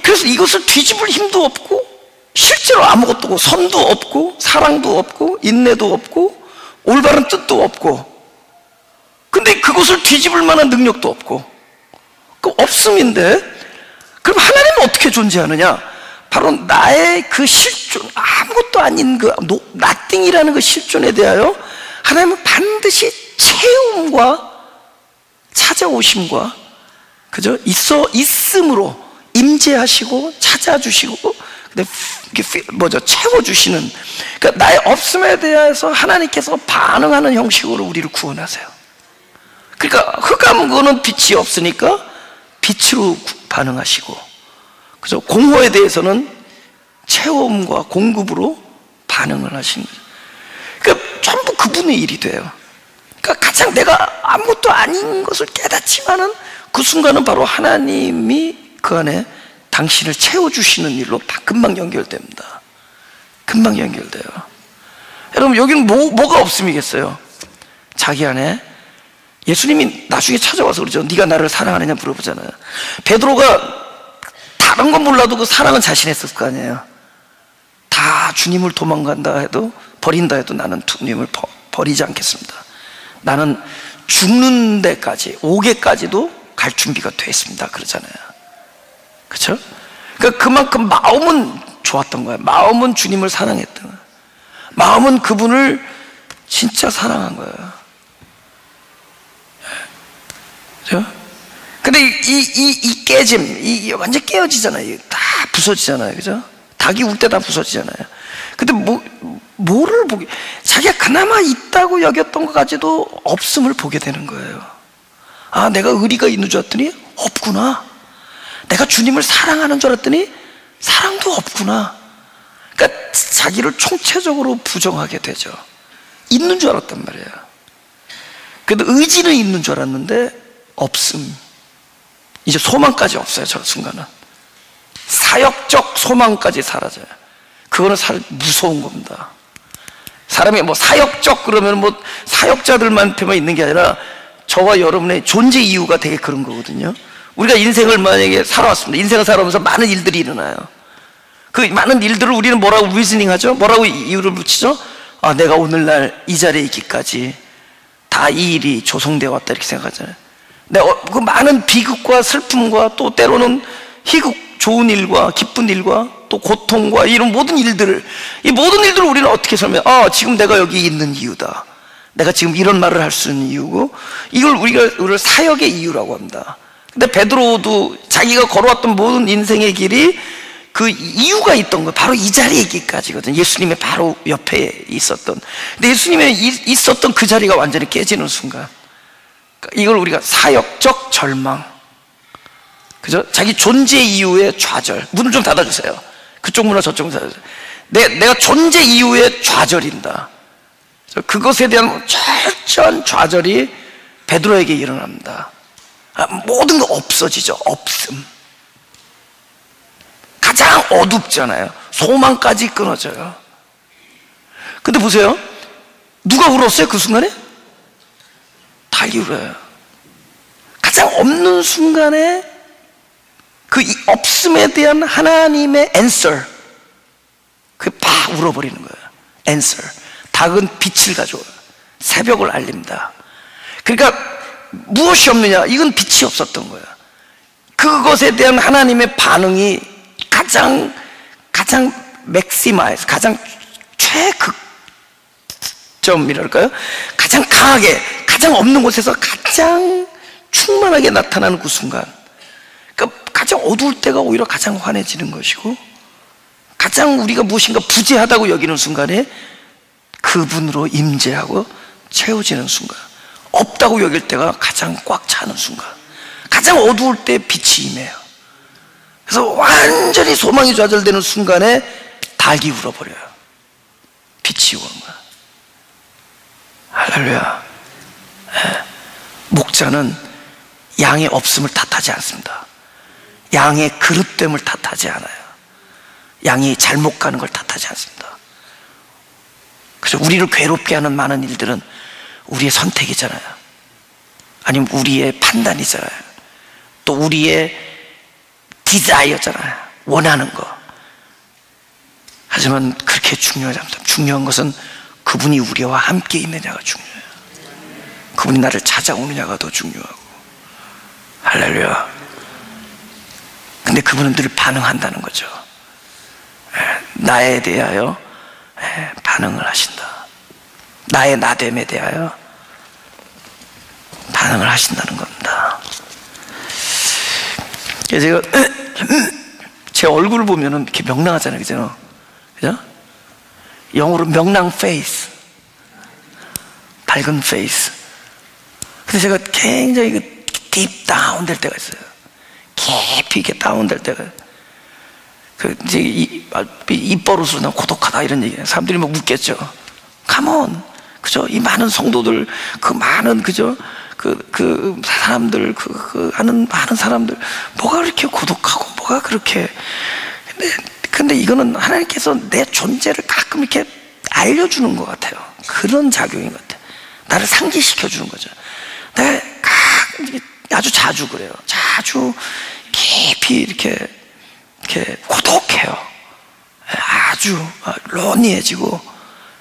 그래서 이것을 뒤집을 힘도 없고 실제로 아무것도 없고 선도 없고 사랑도 없고 인내도 없고 올바른 뜻도 없고, 근데 그것을 뒤집을 만한 능력도 없고, 그 없음인데 그럼 하나님은 어떻게 존재하느냐? 바로 나의 그 실존, 아무것도 아닌 그 nothing이라는 그 실존에 대하여 하나님은 반드시 채움과 찾아오심과, 그죠? 있음으로 임재하시고 찾아주시고, 근데 채워주시는, 그러니까 나의 없음에 대해서 하나님께서 반응하는 형식으로 우리를 구원하세요. 그러니까 흑암은 빛이 없으니까 빛으로 반응하시고, 그죠? 공허에 대해서는 채움과 공급으로 반응을 하시는 거죠. 그러니까 전부 그분의 일이 돼요. 그러니까 가장 내가 아무것도 아닌 것을 깨닫지만은 그 순간은 바로 하나님이 그 안에 당신을 채워주시는 일로 금방 연결됩니다. 금방 연결돼요. 여러분, 여기는 뭐가 없음이겠어요? 자기 안에 예수님이 나중에 찾아와서 그러죠. 네가 나를 사랑하느냐 물어보잖아요. 베드로가 다른 건 몰라도 그 사랑은 자신했을 거 아니에요. 다 주님을 도망간다 해도 버린다 해도 나는 주님을 버리지 않겠습니다. 나는 죽는 데까지, 오게까지도 갈 준비가 돼 있습니다. 그러잖아요. 그렇죠? 그러니까 그만큼 마음은 좋았던 거예요. 마음은 주님을 사랑했던 거예요. 마음은 그분을 진짜 사랑한 거예요. 그렇죠? 근데 이 깨짐, 완전 깨어지잖아요. 다 부서지잖아요. 그죠? 닭이 울 때 다 부서지잖아요. 근데 뭐를 보게, 자기가 그나마 있다고 여겼던 것까지도 없음을 보게 되는 거예요. 아, 내가 의리가 있는 줄 알았더니 없구나. 내가 주님을 사랑하는 줄 알았더니 사랑도 없구나. 그러니까 자기를 총체적으로 부정하게 되죠. 있는 줄 알았단 말이에요. 그래도 의지는 있는 줄 알았는데 없음. 이제 소망까지 없어요. 저 순간은 사역적 소망까지 사라져요. 그거는 무서운 겁니다. 사람이 뭐 사역적 그러면 뭐 사역자들한테만 있는 게 아니라 저와 여러분의 존재 이유가 되게 그런 거거든요. 우리가 인생을 만약에 살아왔습니다. 인생을 살아오면서 많은 일들이 일어나요. 그 많은 일들을 우리는 뭐라고 리즈닝 하죠? 뭐라고 이유를 붙이죠? 아, 내가 오늘날 이 자리에 있기까지 다 이 일이 조성되어 왔다 이렇게 생각하잖아요. 그 많은 비극과 슬픔과 또 때로는 희극, 좋은 일과 기쁜 일과 또 고통과 이런 모든 일들을, 이 모든 일들을 우리는 어떻게 설명해? 지금 내가 여기 있는 이유다. 내가 지금 이런 말을 할 수 있는 이유고, 이걸 우리가 사역의 이유라고 합니다. 근데 베드로도 자기가 걸어왔던 모든 인생의 길이 그 이유가 있던 거, 바로 이 자리에 있기까지거든. 예수님의 바로 옆에 있었던. 근데 예수님의 있었던 그 자리가 완전히 깨지는 순간, 이걸 우리가 사역적 절망, 그죠? 자기 존재 이유의 좌절. 문을 좀 닫아주세요. 그쪽 문화 저쪽 문화 닫아주세요. 내가 존재 이유의 좌절인다. 그것에 대한 철저한 좌절이 베드로에게 일어납니다. 모든 거 없어지죠. 없음. 가장 어둡잖아요. 소망까지 끊어져요. 근데 보세요. 누가 울었어요? 그 순간에? 달리 울어요. 가장 없는 순간에 그 없음에 대한 하나님의 answer, 그게 팍 울어버리는 거예요. answer. 닭은 빛을 가져와요. 새벽을 알립니다. 그러니까 무엇이 없느냐? 이건 빛이 없었던 거예요. 그것에 대한 하나님의 반응이 가장 맥시마이즈, 가장 최극점이랄까요? 가장 강하게, 가장 없는 곳에서 가장 충만하게 나타나는 그 순간, 그러니까 가장 어두울 때가 오히려 가장 환해지는 것이고, 가장 우리가 무엇인가 부재하다고 여기는 순간에 그분으로 임재하고 채워지는 순간, 없다고 여길 때가 가장 꽉 차는 순간, 가장 어두울 때 빛이 임해요. 그래서 완전히 소망이 좌절되는 순간에 닭이 울어버려요. 빛이 오는 거야. 할렐루야. 목자는 양의 없음을 탓하지 않습니다. 양의 그릇됨을 탓하지 않아요. 양이 잘못 가는 걸 탓하지 않습니다. 그래서 우리를 괴롭게 하는 많은 일들은 우리의 선택이잖아요. 아니면 우리의 판단이잖아요. 또 우리의 디자이어잖아요. 원하는 거. 하지만 그렇게 중요하지 않습니다. 중요한 것은 그분이 우리와 함께 있느냐가 중요해요. 그분이 나를 찾아오느냐가 더 중요하고. 할렐루야. 근데 그분은 늘 반응한다는 거죠. 나에 대하여 반응을 하신다. 나의 나됨에 대하여 반응을 하신다는 겁니다. 제가 제 얼굴을 보면은 이렇게 명랑하잖아요. 그죠? 그죠? 영어로 명랑 페이스, 밝은 페이스. 근데 제가 굉장히 딥 다운 될 때가 있어요. 깊이 이렇게 다운 될 때가. 이제 입버릇으로 나 고독하다 이런 얘기. 사람들이 막 묻겠죠. 컴온, 그죠? 이 많은 성도들, 그 많은, 그죠? 그 사람들, 하는 많은 사람들, 뭐가 그렇게 고독하고, 뭐가 그렇게. 근데 이거는 하나님께서 내 존재를 가끔 이렇게 알려주는 것 같아요. 그런 작용인 것 같아요. 나를 상기시켜 주는 거죠. 내가 아주 자주 그래요. 자주 깊이 이렇게 고독해요. 아주 론니해지고,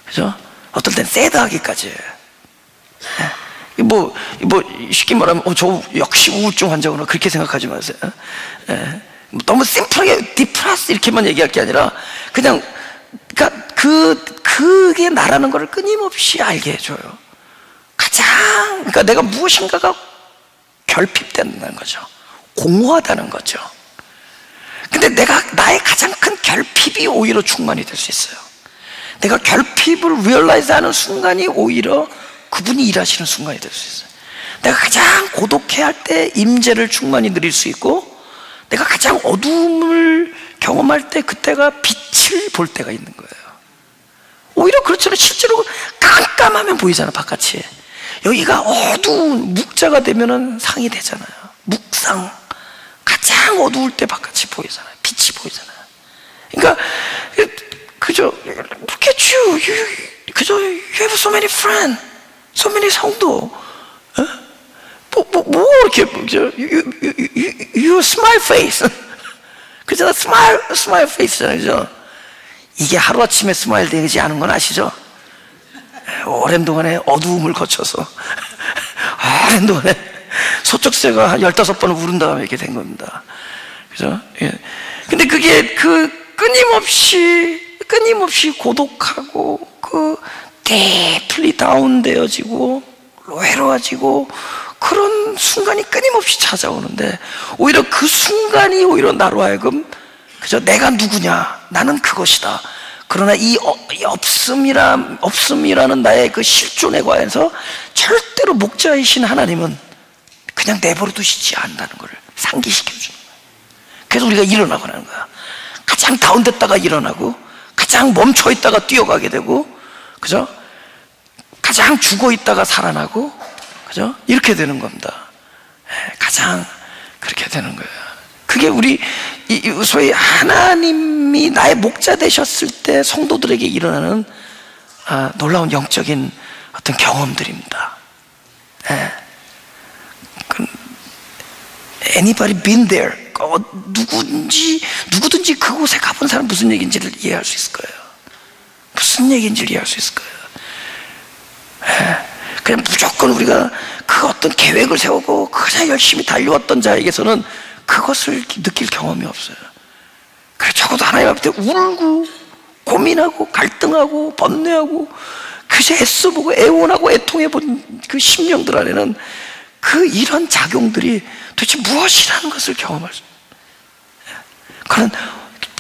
그죠? 어떨 땐 새드하기까지. 쉽게 말하면, 저 역시 우울증 환자구나. 그렇게 생각하지 마세요. 너무 심플하게 디프레스 이렇게만 얘기할 게 아니라, 그냥, 그러니까 그게 나라는 걸 끊임없이 알게 해줘요. 그러니까 내가 무엇인가가 결핍된다는 거죠. 공허하다는 거죠. 근데 나의 가장 큰 결핍이 오히려 충만이 될 수 있어요. 내가 결핍을 리얼라이즈 하는 순간이 오히려 그분이 일하시는 순간이 될 수 있어요. 내가 가장 고독해 할 때 임재를 충만히 누릴 수 있고, 내가 가장 어두움을 경험할 때 그때가 빛을 볼 때가 있는 거예요. 오히려 그렇잖아요. 실제로 깜깜하면 보이잖아, 바깥이. 여기가 어두운 묵자가 되면은 상이 되잖아요. 묵상. 가장 어두울 때 바깥이 보이잖아요. 빛이 보이잖아요. 그러니까 그저 look at you. 그저 you have so many friends, so many 성도. 뭐 이렇게 you smile face. 그잖아, smile face잖아요, 그죠? 이게 하루 아침에 스마일 되지 않은 건 아시죠? 오랜 동안에 어두움을 거쳐서 오랜 동안에 소쩍새가 15번을 우른 다음에 이렇게 된 겁니다. 그죠? 예. 근데 그게 끊임없이 고독하고 deeply 다운되어지고 외로워지고 그런 순간이 끊임없이 찾아오는데, 오히려 그 순간이 오히려 나로 하여금 그죠? 내가 누구냐? 나는 그것이다. 그러나 이 없음이라는 나의 그 실존에 관해서 절대로 목자이신 하나님은 그냥 내버려 두시지 않는다는 것을 상기시켜주는 거예요. 그래서 우리가 일어나고 하는 거야. 가장 다운됐다가 일어나고, 가장 멈춰있다가 뛰어가게 되고, 그죠? 가장 죽어있다가 살아나고, 그죠? 이렇게 되는 겁니다. 가장 그렇게 되는 거예요. 그게 우리 소위 하나님이 나의 목자 되셨을 때 성도들에게 일어나는 놀라운 영적인 어떤 경험들입니다. Anybody been there? 누구든지 그곳에 가본 사람 무슨 얘기인지를 이해할 수 있을 거예요. 무슨 얘기인지를 이해할 수 있을 거예요. 그냥 무조건 우리가 그 어떤 계획을 세우고 그냥 열심히 달려왔던 자에게서는 그것을 느낄 경험이 없어요. 그래, 적어도 하나님 앞에 울고 고민하고 갈등하고 번뇌하고 그저 애써보고 애원하고 애통해본 그 심령들 안에는 이런 작용들이 도대체 무엇이라는 것을 경험할 수 있어요. 그런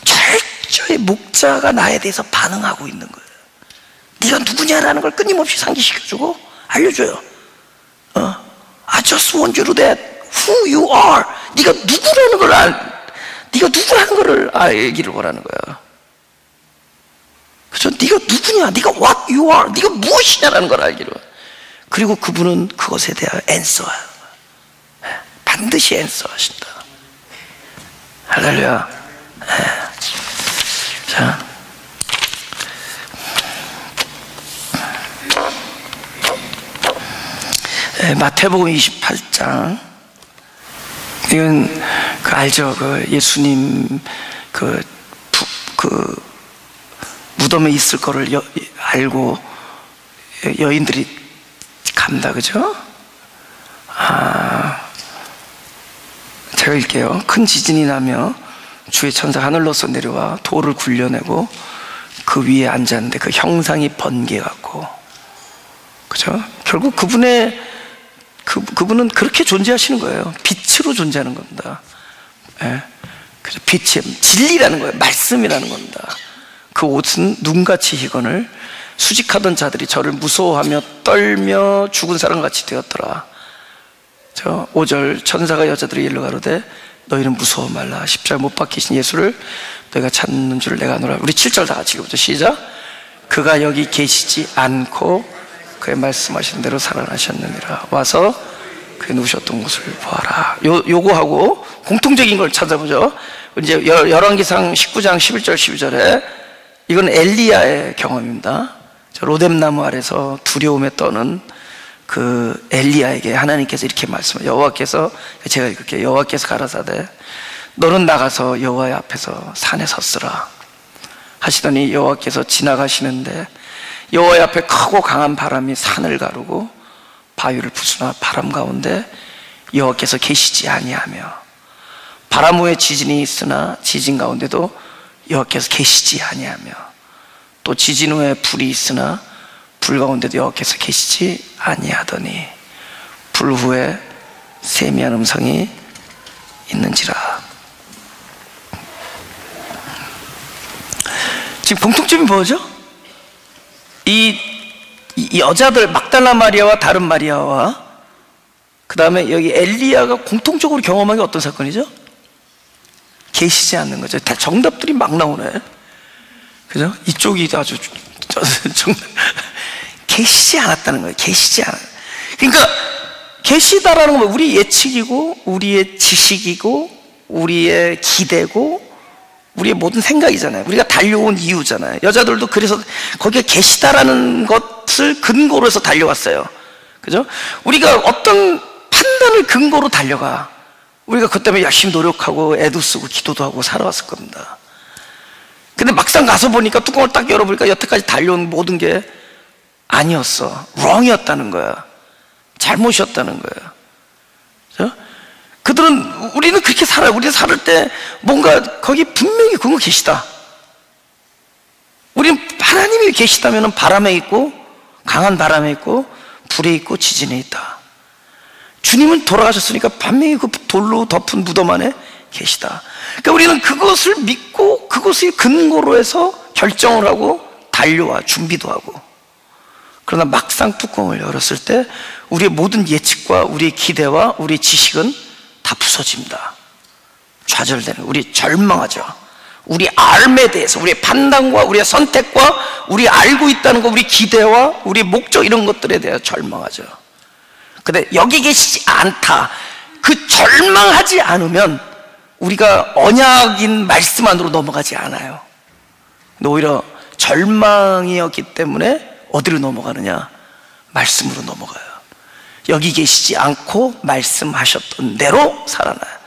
철저히 목자가 나에 대해서 반응하고 있는 거예요. 네가 누구냐라는 걸 끊임없이 상기시켜주고 알려줘요. I just want you to that who you are. 네가 누구라는 걸 알기를 원하는 거야. 그죠? 네가 누구냐? 네가 what you are. 네가 무엇이냐라는 걸 알기를. 그리고 그분은 그것에 대하여 answer하는 거야. 반드시 answer하신다. 할렐루야. 자. 마태복음 28장. 이건 알죠? 예수님 무덤에 있을 거를 알고 여인들이 간다, 그죠? 제가 읽게요. 큰 지진이 나며 주의 천사가 하늘로서 내려와 돌을 굴려내고 그 위에 앉았는데 그 형상이 번개 같고, 그죠? 결국 그분은 그렇게 존재하시는 거예요. 빛으로 존재하는 겁니다. 그죠? 빛이 진리라는 거예요. 말씀이라는 겁니다. 그 옷은 눈같이 희건을 수직하던 자들이 저를 무서워하며 떨며 죽은 사람같이 되었더라. 5절 천사가 여자들이 일러 가로되 너희는 무서워 말라. 십자가에 못 박히신 예수를 너희가 찾는 줄 내가 아노라. 우리 7절 다 같이 읽어보죠. 시작. 그가 여기 계시지 않고 그의 말씀하신 대로 살아나셨느니라. 와서 그의 누우셨던 곳을 보아라. 요거하고 공통적인 걸 찾아보죠. 이제 열왕기상 19장 11절 12절에 이건 엘리야의 경험입니다. 로뎀나무 아래서 두려움에 떠는 그 엘리야에게 하나님께서 이렇게 말씀해요. 여호와께서, 제가 읽을게요. 여호와께서 가라사대 너는 나가서 여호와의 앞에서 산에 섰으라 하시더니 여호와께서 지나가시는데 여호와의 앞에 크고 강한 바람이 산을 가르고 바위를 부수나 바람 가운데 여호와께서 계시지 아니하며, 바람 후에 지진이 있으나 지진 가운데도 여호와께서 계시지 아니하며, 또 지진 후에 불이 있으나 불 가운데도 여호와께서 계시지 아니하더니 불 후에 세미한 음성이 있는지라. 지금 공통점이 뭐죠? 이 여자들, 막달라 마리아와 다른 마리아와 그 다음에 여기 엘리야가 공통적으로 경험한 게 어떤 사건이죠? 계시지 않는 거죠. 다 정답들이 막 나오네. 그죠? 이쪽이 아주 정답. 계시지 않았다는 거예요. 계시지 않아. 그러니까 계시다라는 건 우리 예측이고, 우리의 지식이고, 우리의 기대고, 우리의 모든 생각이잖아요. 우리가 달려온 이유잖아요. 여자들도 그래서 거기에 계시다라는 것을 근거로 해서 달려왔어요. 그죠? 우리가 어떤 판단을 근거로 달려가. 우리가 그것 때문에 열심히 노력하고 애도 쓰고 기도도 하고 살아왔을 겁니다. 근데 막상 가서 보니까, 뚜껑을 딱 열어보니까 여태까지 달려온 모든 게 아니었어. wrong이었다는 거야. 잘못이었다는 거야. 그죠? 그들은, 우리는 그렇게 살아요. 우리는 살을 때 뭔가 거기 분명히 그거 계시다. 우리는 하나님이 계시다면 바람에 있고, 강한 바람에 있고, 불에 있고, 지진에 있다. 주님은 돌아가셨으니까 분명히 그 돌로 덮은 무덤 안에 계시다. 그러니까 우리는 그것을 믿고 그것을 근거로 해서 결정을 하고 달려와 준비도 하고. 그러나 막상 뚜껑을 열었을 때 우리의 모든 예측과 우리의 기대와 우리의 지식은 다 부서집니다. 좌절되는, 우리 절망하죠. 우리 삶에 대해서, 우리의 판단과 우리의 선택과 우리 알고 있다는 것, 우리 기대와 우리 목적, 이런 것들에 대해 절망하죠. 근데 여기 계시지 않다, 그 절망하지 않으면 우리가 언약인 말씀 안으로 넘어가지 않아요. 근데 오히려 절망이었기 때문에 어디로 넘어가느냐? 말씀으로 넘어가요. 여기 계시지 않고 말씀하셨던 대로 살아나요.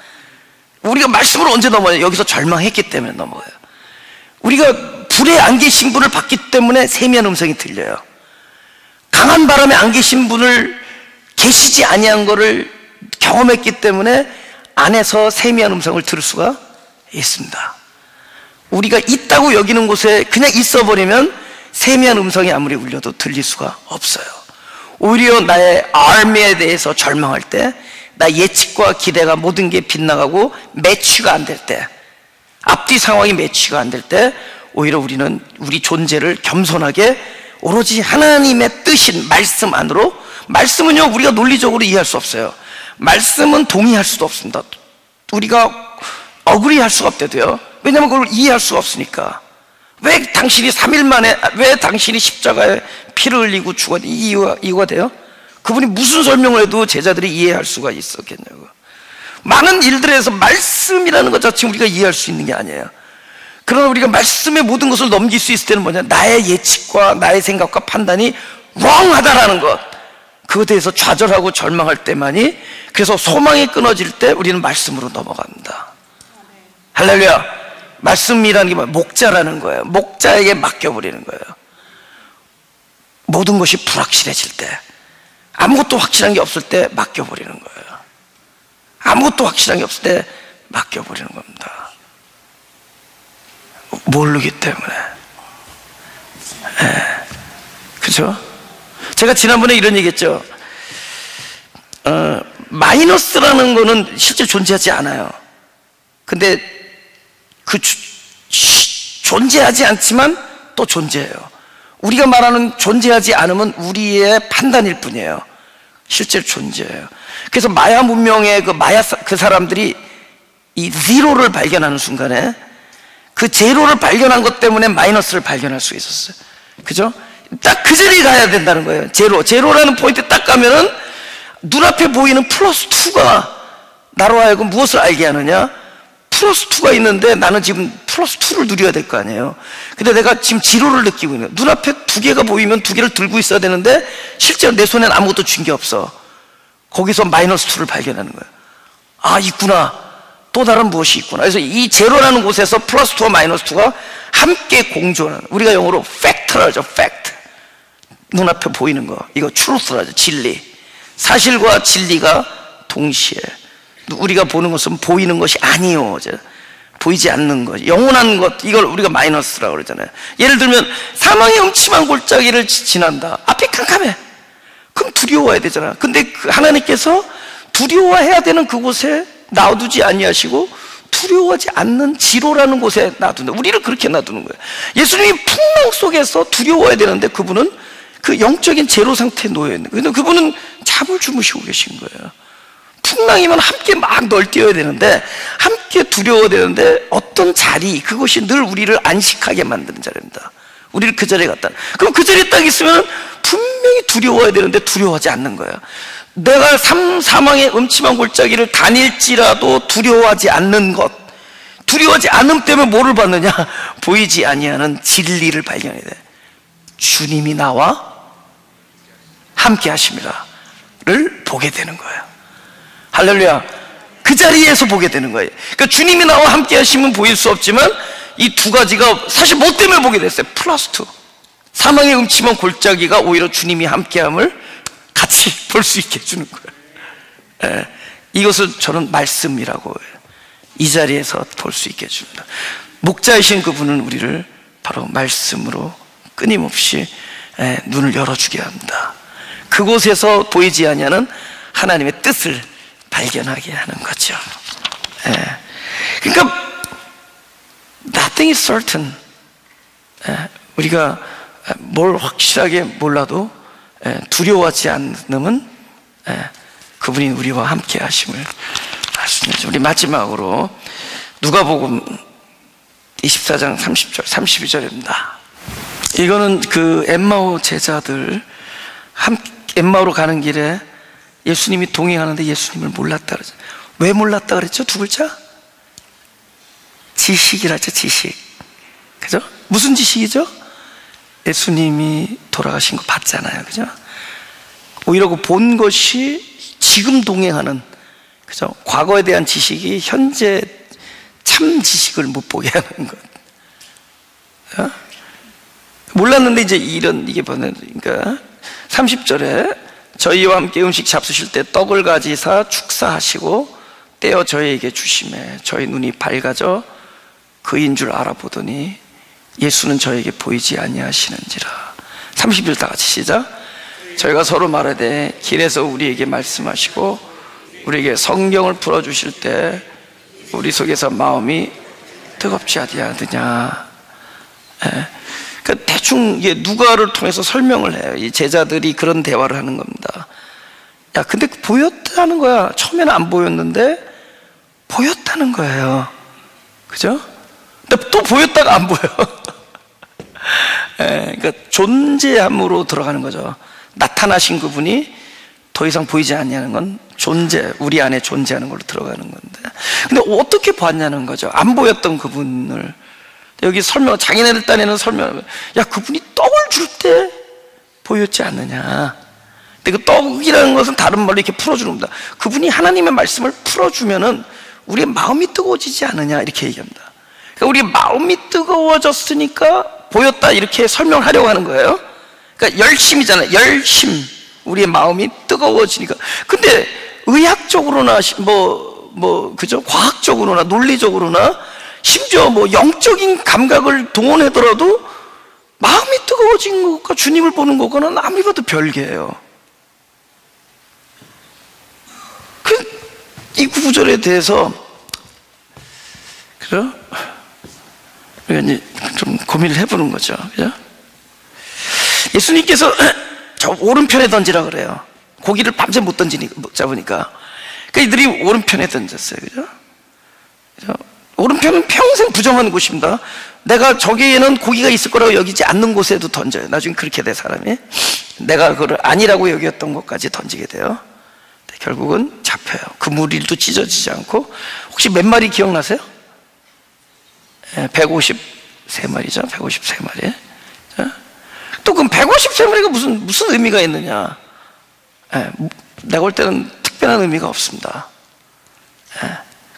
우리가 말씀으로 언제 넘어가요? 여기서 절망했기 때문에 넘어가요. 우리가 불에 안 계신 분을 봤기 때문에 세미한 음성이 들려요. 강한 바람에 안 계신 분을, 계시지 아니한 거를 경험했기 때문에 안에서 세미한 음성을 들을 수가 있습니다. 우리가 있다고 여기는 곳에 그냥 있어버리면 세미한 음성이 아무리 울려도 들릴 수가 없어요. 오히려 나의 arm에 대해서 절망할 때, 나의 예측과 기대가 모든 게 빗나가고 매치가 안 될 때, 앞뒤 상황이 매치가 안 될 때, 오히려 우리는 우리 존재를 겸손하게 오로지 하나님의 뜻인 말씀 안으로. 말씀은요, 우리가 논리적으로 이해할 수 없어요. 말씀은 동의할 수도 없습니다. 우리가 어그리할 수가 없대도요. 왜냐하면 그걸 이해할 수가 없으니까. 왜 당신이 3일 만에, 왜 당신이 십자가에 피를 흘리고 죽었니? 이유가 돼요? 그분이 무슨 설명을 해도 제자들이 이해할 수가 있었겠냐고. 많은 일들에서 말씀이라는 것 자체 우리가 이해할 수 있는 게 아니에요. 그러나 우리가 말씀의 모든 것을 넘길 수 있을 때는 뭐냐? 나의 예측과 나의 생각과 판단이 wrong하다라는 것, 그것에 대해서 좌절하고 절망할 때만이, 그래서 소망이 끊어질 때 우리는 말씀으로 넘어갑니다. 할렐루야. 말씀이라는 게 목자라는 거예요. 목자에게 맡겨버리는 거예요. 모든 것이 불확실해질 때, 아무것도 확실한 게 없을 때 맡겨버리는 거예요. 아무것도 확실한 게 없을 때 맡겨버리는 겁니다. 모르기 때문에. 그죠? 제가 지난번에 이런 얘기 했죠. 마이너스라는 거는 실제 존재하지 않아요. 근데 존재하지 않지만 또 존재해요. 우리가 말하는 존재하지 않으면 우리의 판단일 뿐이에요. 실제로 존재해요. 그래서 마야 문명의 그 사람들이 이 제로를 발견하는 순간에, 그 제로를 발견한 것 때문에 마이너스를 발견할 수 있었어요. 그죠? 딱 그 자리에 가야 된다는 거예요. 제로라는 포인트에 딱 가면은 눈앞에 보이는 플러스 2가 나로 하여금 무엇을 알게 하느냐? 플러스 2가 있는데 나는 지금 플러스 2를 누려야 될 거 아니에요. 근데 내가 지금 제로를 느끼고 있는 거예요. 눈앞에 2개가 보이면 2개를 들고 있어야 되는데 실제로 내 손에는 아무것도 쥔 게 없어. 거기서 마이너스 2를 발견하는 거예요. 아, 있구나. 또 다른 무엇이 있구나. 그래서 이 제로라는 곳에서 플러스 2와 마이너스 2가 함께 공존하는, 우리가 영어로 팩트라고 하죠. 팩트. 눈앞에 보이는 거, 이거 트루스라죠. 진리. 사실과 진리가 동시에, 우리가 보는 것은 보이는 것이 아니요, 보이지 않는 것, 영원한 것, 이걸 우리가 마이너스라고 그러잖아요. 예를 들면 사망의 음침한 골짜기를 지난다. 앞이 캄캄해. 그럼 두려워해야 되잖아. 근데 하나님께서 두려워해야 되는 그곳에 놔두지 아니하시고 두려워하지 않는 지로라는 곳에 놔둔다. 우리를 그렇게 놔두는 거예요. 예수님이 풍랑 속에서 두려워해야 되는데 그분은 그 영적인 제로 상태에 놓여 있는 거예요. 근데 그분은 잠을 주무시고 계신 거예요. 풍랑이면 함께 막 널뛰어야 되는데, 함께 두려워야 되는데, 어떤 자리, 그것이 늘 우리를 안식하게 만드는 자리입니다. 우리를 그 자리에 갖다. 그럼 그 자리에 딱 있으면 분명히 두려워야 되는데 두려워하지 않는 거예요. 내가 사망의 음침한 골짜기를 다닐지라도 두려워하지 않는 것, 두려워하지 않음 때문에 뭐를 받느냐? 보이지 아니하는 진리를 발견해야 돼. 주님이 나와 함께 하심이라를 보게 되는 거예요. 할렐루야. 그 자리에서 보게 되는 거예요. 그러니까 주님이 나와 함께 하시면 보일 수 없지만 이 두 가지가 사실 뭐 때문에 보게 됐어요? 플러스 2. 사망의 음침한 골짜기가 오히려 주님이 함께함을 같이 볼 수 있게 해주는 거예요. 예, 이것을 저는 말씀이라고 해요. 이 자리에서 볼 수 있게 해줍니다. 목자이신 그분은 우리를 바로 말씀으로 끊임없이 눈을 열어주게 합니다. 그곳에서 보이지 아니하는 하나님의 뜻을 발견하게 하는 거죠. 그러니까 nothing is certain. 우리가 뭘 확실하게 몰라도 두려워하지 않음은 그분이 우리와 함께 하심을 알 수 있는 거죠. 우리 마지막으로 누가복음 24장 30절 32절입니다. 이거는 그 엠마오 제자들 엠마오로 가는 길에 예수님이 동행하는데 예수님을 몰랐다 그러죠. 왜 몰랐다 그랬죠? 두 글자? 지식이라죠. 지식. 그죠? 무슨 지식이죠? 예수님이 돌아가신 거 봤잖아요. 그죠? 오히려 그 본 것이 지금 동행하는, 그죠? 과거에 대한 지식이 현재 참 지식을 못 보게 하는 것. 어? 몰랐는데 이제 이게 그러니까 30절에 저희와 함께 음식 잡수실 때 떡을 가지사 축사하시고 떼어 저희에게 주시매 저희 눈이 밝아져 그인 줄 알아보더니 예수는 저에게 보이지 아니하시는지라. 30절 다 같이 시작. 저희가 서로 말하되 길에서 우리에게 말씀하시고 우리에게 성경을 풀어주실 때 우리 속에서 마음이 뜨겁지 아니하느냐. 그러니까 대충 이게 누가를 통해서 설명을 해요. 이 제자들이 그런 대화를 하는 겁니다. 야, 근데 보였다는 거야. 처음에는 안 보였는데 보였다는 거예요. 그죠? 근데 또 보였다가 안 보여. 그러니까 존재함으로 들어가는 거죠. 나타나신 그분이 더 이상 보이지 않냐는 건 존재, 우리 안에 존재하는 걸로 들어가는 건데, 근데 어떻게 봤냐는 거죠. 안 보였던 그분을 여기 설명, 장인애들 딴에는 설명을, 야, 그분이 떡을 줄 때 보였지 않느냐. 근데 그 떡이라는 것은 다른 말로 이렇게 풀어주는 겁니다. 그분이 하나님의 말씀을 풀어주면은 우리의 마음이 뜨거워지지 않느냐, 이렇게 얘기합니다. 그러니까 우리 마음이 뜨거워졌으니까 보였다, 이렇게 설명을 하려고 하는 거예요. 그러니까 열심이잖아요. 열심. 우리의 마음이 뜨거워지니까. 근데 의학적으로나 그죠? 과학적으로나 논리적으로나 심지어 영적인 감각을 동원하더라도 마음이 뜨거워진 것과 주님을 보는 것과는 아무리 봐도 별개예요. 이 구절에 대해서 그죠? 우리가 이제 좀 고민을 해보는 거죠. 그죠? 예수님께서 저 오른편에 던지라 그래요. 고기를 밤새 못 잡으니까. 그러니까 이들이 오른편에 던졌어요. 그죠? 그죠? 오른편은 평생 부정한 곳입니다. 내가 저기에는 고기가 있을 거라고 여기지 않는 곳에도 던져요. 나중에 그렇게 돼, 사람이. 내가 그걸 아니라고 여겼던 것까지 던지게 돼요. 결국은 잡혀요. 그 무리도 찢어지지 않고. 혹시 몇 마리 기억나세요? 153마리죠. 153마리. 또 그럼 153마리가 무슨 의미가 있느냐? 내가 볼 때는 특별한 의미가 없습니다.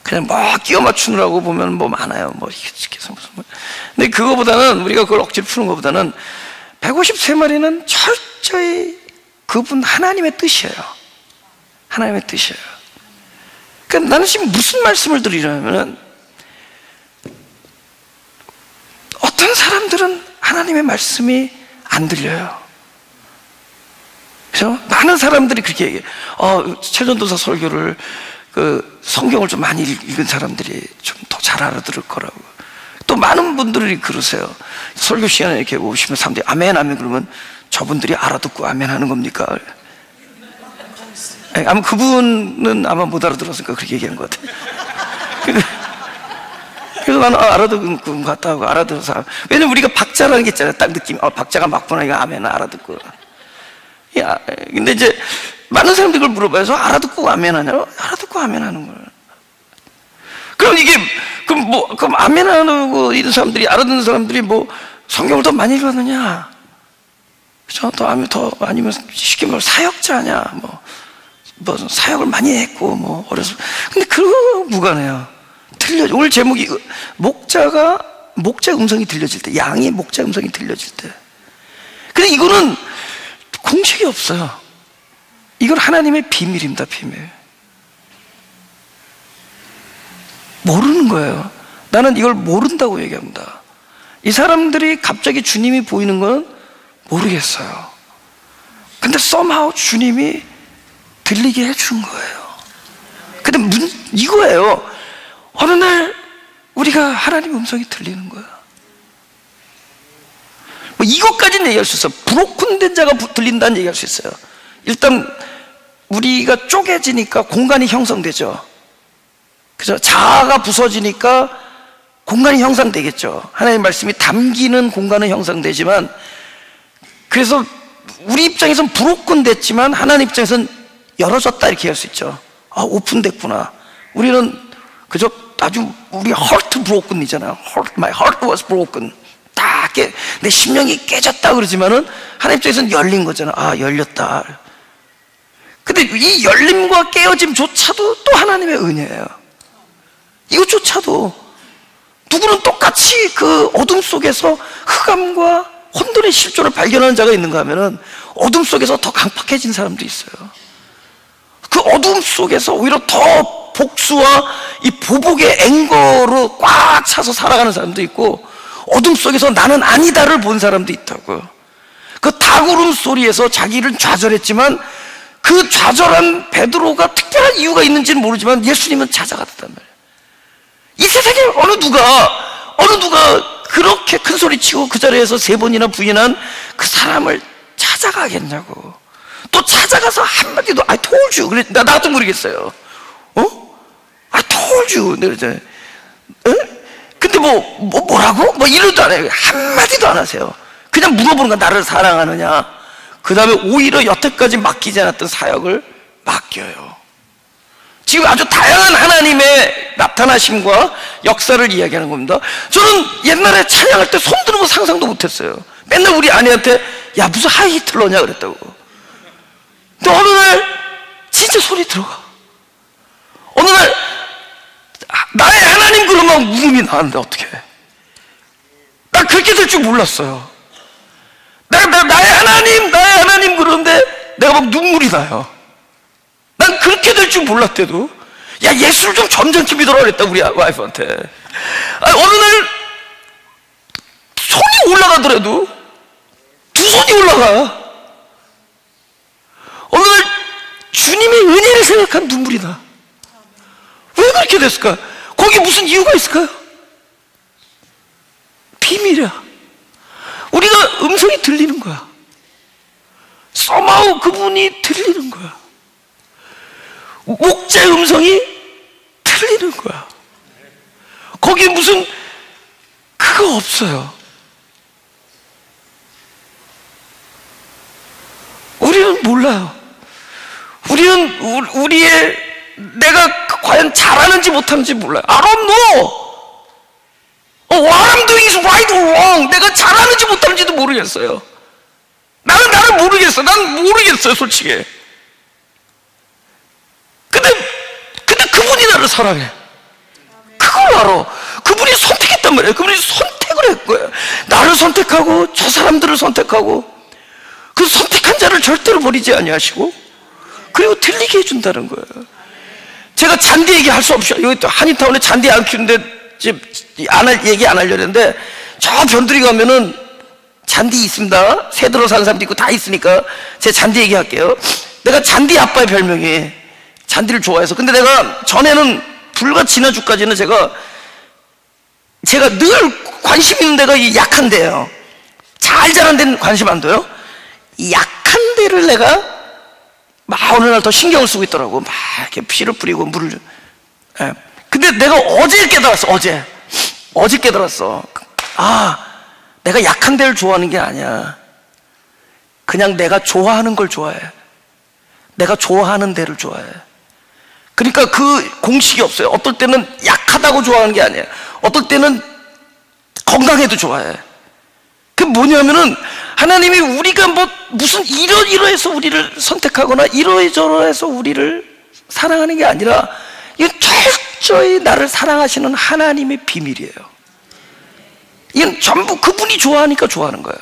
그냥 끼워 맞추느라고 보면 많아요. 근데 그거보다는, 우리가 그걸 억지로 푸는 것보다는 153마리는 철저히 그분 하나님의 뜻이에요. 하나님의 뜻이에요. 그러니까 나는 지금 무슨 말씀을 드리냐면, 어떤 사람들은 하나님의 말씀이 안 들려요. 그죠? 많은 사람들이 그렇게 얘기해요. 최전도사 설교를, 성경을 좀 많이 읽은 사람들이 좀 더 잘 알아들을 거라고. 또 많은 분들이 그러세요. 설교 시간에 이렇게 오시면 사람들이 아멘, 아멘 그러면 저분들이 알아듣고 아멘 하는 겁니까? 아마 그분은 아마 못 알아들었으니까 그렇게 얘기한 것 같아요. 그래서 나는 알아듣은 것 같다 하고 알아들어서. 왜냐면 우리가 박자라는 게 있잖아요. 딱 느낌, 박자가 맞구나, 이거 아멘 알아듣고. 야, 근데 이제 많은 사람들이 그걸 물어봐서 알아듣고 아멘 하냐고? 알아듣고 아멘 하는 거예요. 그럼 이게, 그럼 아멘 하고 이런 사람들이, 알아듣는 사람들이 뭐 성경을 더 많이 읽었느냐? 그죠? 아니면 쉽게 말하면 사역자냐? 뭐 사역을 많이 했고, 어려서. 근데 그거 무관해요. 오늘 제목이 목자의 음성이 들려질 때, 양의 목자의 음성이 들려질 때. 근데 이거는 공식이 없어요. 이건 하나님의 비밀입니다, 비밀. 모르는 거예요. 나는 이걸 모른다고 얘기합니다. 이 사람들이 갑자기 주님이 보이는 건 모르겠어요. 근데 somehow 주님이 들리게 해준 거예요. 근데 이거예요. 어느 날 우리가 하나님의 음성이 들리는 거야. 이것까지는 얘기할 수 있어요. 브로큰된 자가 들린다는 얘기할 수 있어요. 일단 우리가 쪼개지니까 공간이 형성되죠. 그죠? 자아가 부서지니까 공간이 형성되겠죠. 하나님의 말씀이 담기는 공간은 형성되지만, 그래서 우리 입장에서는 브로큰됐지만 하나님 입장에서는 열어졌다 이렇게 할 수 있죠. 오픈됐구나. 우리는 그저 아주 우리 heart broken이잖아요. My heart was broken. 내 심령이 깨졌다 그러지만은 하나님 입장에서는 열린 거잖아. 열렸다. 근데 이 열림과 깨어짐조차도 또 하나님의 은혜예요. 이것조차도 누구는 똑같이 그 어둠 속에서 흑암과 혼돈의 실존을 발견하는 자가 있는가 하면은 어둠 속에서 더 강팍해진 사람도 있어요. 그 어둠 속에서 오히려 더 복수와 이 보복의 앵거로 꽉 차서 살아가는 사람도 있고, 어둠 속에서 나는 아니다를 본 사람도 있다고. 그 닭울음 소리에서 자기를 좌절했지만 그 좌절한 베드로가 특별한 이유가 있는지는 모르지만 예수님은 찾아갔단 말이에요. 이 세상에 어느 누가 그렇게 큰 소리 치고 그 자리에서 3번이나 부인한 그 사람을 찾아가겠냐고. 또 찾아가서 한마디도 I told you. 그래, 나도 모르겠어요. I told you. 그러잖아요. 근데 뭐라고? 이러도 안 해요. 한마디도 안 하세요. 그냥 물어보는 거야. 나를 사랑하느냐? 그 다음에 오히려 여태까지 맡기지 않았던 사역을 맡겨요. 지금 아주 다양한 하나님의 나타나심과 역사를 이야기하는 겁니다. 저는 옛날에 찬양할 때 손 드는 거 상상도 못했어요. 맨날 우리 아내한테 야 무슨 하이히틀러냐 그랬다고. 근데 어느 날 진짜 소리 들어가. 어느 날 나의 하나님 그러면 울음이 나는데 어떡해. 나 그렇게 될 줄 몰랐어요. 나의 하나님 그러는데 내가 막 눈물이 나요. 난 그렇게 될 줄 몰랐대도. 야 예수를 좀 점잖게 믿어라 그랬다 우리 와이프한테. 어느 날 손이 올라가더라도 2손이 올라가. 어느 날 주님의 은혜를 생각한 눈물이 나. 왜 그렇게 됐을까? 거기 무슨 이유가 있을까요? 비밀이야. 우리가 음성이 들리는 거야. somehow 그분이 들리는 거야. 목자의 음성이 들리는 거야. 거기에 무슨 그거 없어요. 우리는 몰라요. 우리는 우리의 내가 과연 잘하는지 못하는지 몰라요. I don't know. What I'm doing is right or wrong. 내가 잘하는지 못하는지도 모르겠어요. 나를 모르겠어. 난 모르겠어요, 솔직히. 근데 그분이 나를 사랑해. 그걸 알아. 그분이 선택했단 말이에요. 그분이 선택을 했고요. 나를 선택하고 저 사람들을 선택하고 그 선택한 자를 절대로 버리지 아니하시고 그리고 들리게 해준다는 거예요. 제가 잔디 얘기할 수 없이 여기 또 한인타운에 잔디 안 키우는데 얘기 안 하려고 했는데 저 변두리 가면은 잔디 있습니다. 새들어 사는 사람도 있고 다 있으니까 제 잔디 얘기할게요. 내가 잔디 아빠의 별명이 잔디를 좋아해서. 근데 내가 전에는 불과 지난주까지는 제가 늘 관심 있는 데가 약한 데예요. 잘 자란 데는 관심 안 둬요. 이 약한 데를 내가 막 어느 날 더 신경을 쓰고 있더라고. 막 이렇게 피를 뿌리고 물을. 예. 근데 내가 어제 깨달았어. 어제 깨달았어. 내가 약한 데를 좋아하는 게 아니야. 그냥 내가 좋아하는 걸 좋아해. 내가 좋아하는 데를 좋아해. 그러니까 그 공식이 없어요. 어떨 때는 약하다고 좋아하는 게 아니에요. 어떨 때는 건강해도 좋아해. 그게 뭐냐면은 하나님이 우리가 무슨 이러이러해서 우리를 선택하거나 이러이러해서 우리를 사랑하는 게 아니라 이건 철저히 나를 사랑하시는 하나님의 비밀이에요. 이건 전부 그분이 좋아하니까 좋아하는 거예요.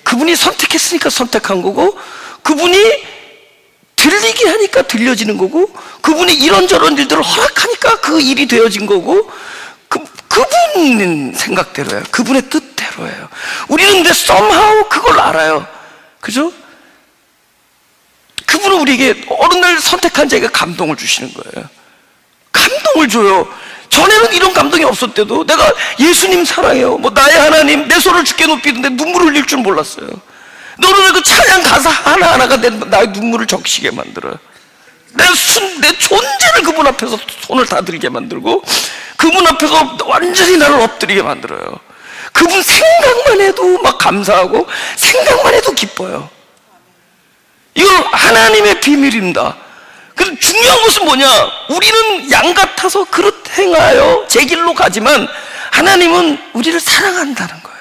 그분이 선택했으니까 선택한 거고, 그분이 들리게 하니까 들려지는 거고, 그분이 이런저런 일들을 허락하니까 그 일이 되어진 거고, 그분 생각대로예요. 그분의 뜻대로예요. 우리는 근데 somehow 그걸 알아요. 그죠? 그분은 우리에게 어느 날 선택한 자에게 감동을 주시는 거예요. 감동을 줘요. 전에는 이런 감동이 없었대도 내가 예수님 사랑해요, 나의 하나님, 내 손을 주께 높이는데 눈물을 흘릴 줄 몰랐어요. 너는 왜 그 찬양 가사 하나하나가 나의 눈물을 적시게 만들어요. 내 존재를 그분 앞에서 손을 다 들게 만들고 그분 앞에서 완전히 나를 엎드리게 만들어요. 그분 생각만 해도 막 감사하고 생각만 해도 기뻐요. 이건 하나님의 비밀입니다. 그래서 중요한 것은 뭐냐? 우리는 양 같아서 그릇 행하여 제 길로 가지만 하나님은 우리를 사랑한다는 거예요.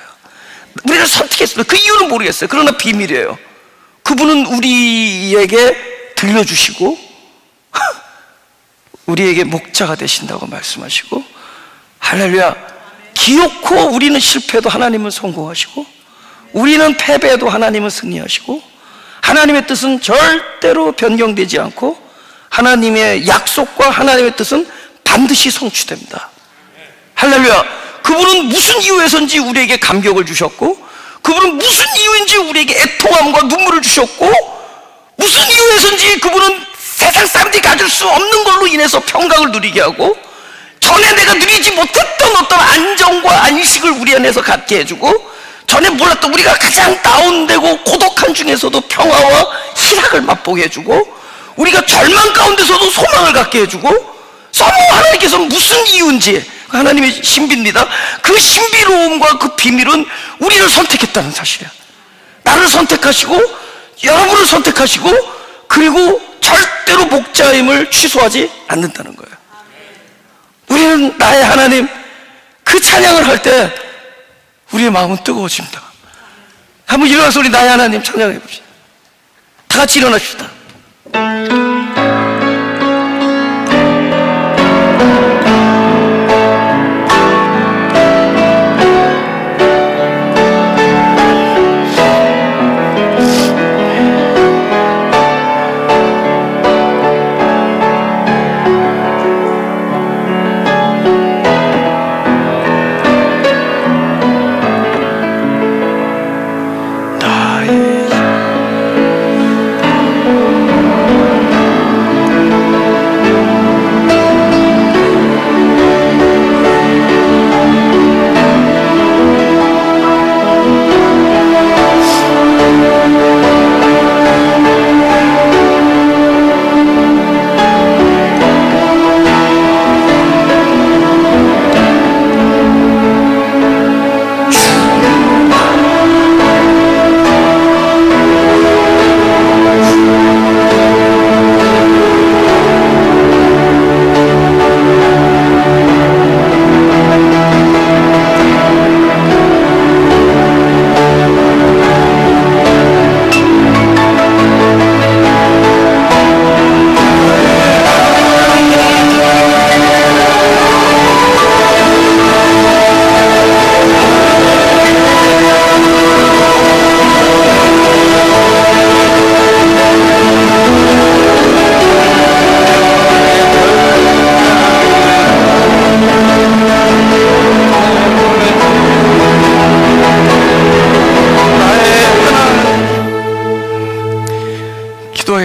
우리를 선택했습니다. 그 이유는 모르겠어요. 그러나 비밀이에요. 그분은 우리에게 들려주시고 우리에게 목자가 되신다고 말씀하시고, 할렐루야. 기어코 우리는 실패해도 하나님은 성공하시고, 우리는 패배해도 하나님은 승리하시고, 하나님의 뜻은 절대로 변경되지 않고, 하나님의 약속과 하나님의 뜻은 반드시 성취됩니다. 할렐루야. 그분은 무슨 이유에서인지 우리에게 감격을 주셨고, 그분은 무슨 이유인지 우리에게 애통함과 눈물을 주셨고, 무슨 이유에서인지 그분은 세상 사람들이 가질 수 없는 걸로 인해서 평강을 누리게 하고, 전에 내가 누리지 못했던 어떤 안정과 안식을 우리 안에서 갖게 해주고, 전에 몰랐던 우리가 가장 다운되고 고독한 중에서도 평화와 희락을 맛보게 해주고, 우리가 절망 가운데서도 소망을 갖게 해주고, 하나님께서 무슨 이유인지, 하나님의 신비입니다. 그 신비로움과 그 비밀은 우리를 선택했다는 사실이야. 나를 선택하시고 여러분을 선택하시고, 그리고 절대로 목자임을 취소하지 않는다는 거예요. 우리는 나의 하나님, 그 찬양을 할 때 우리의 마음은 뜨거워집니다. 한번 일어나서 우리 나의 하나님 찬양해 봅시다. 다 같이 일어납시다.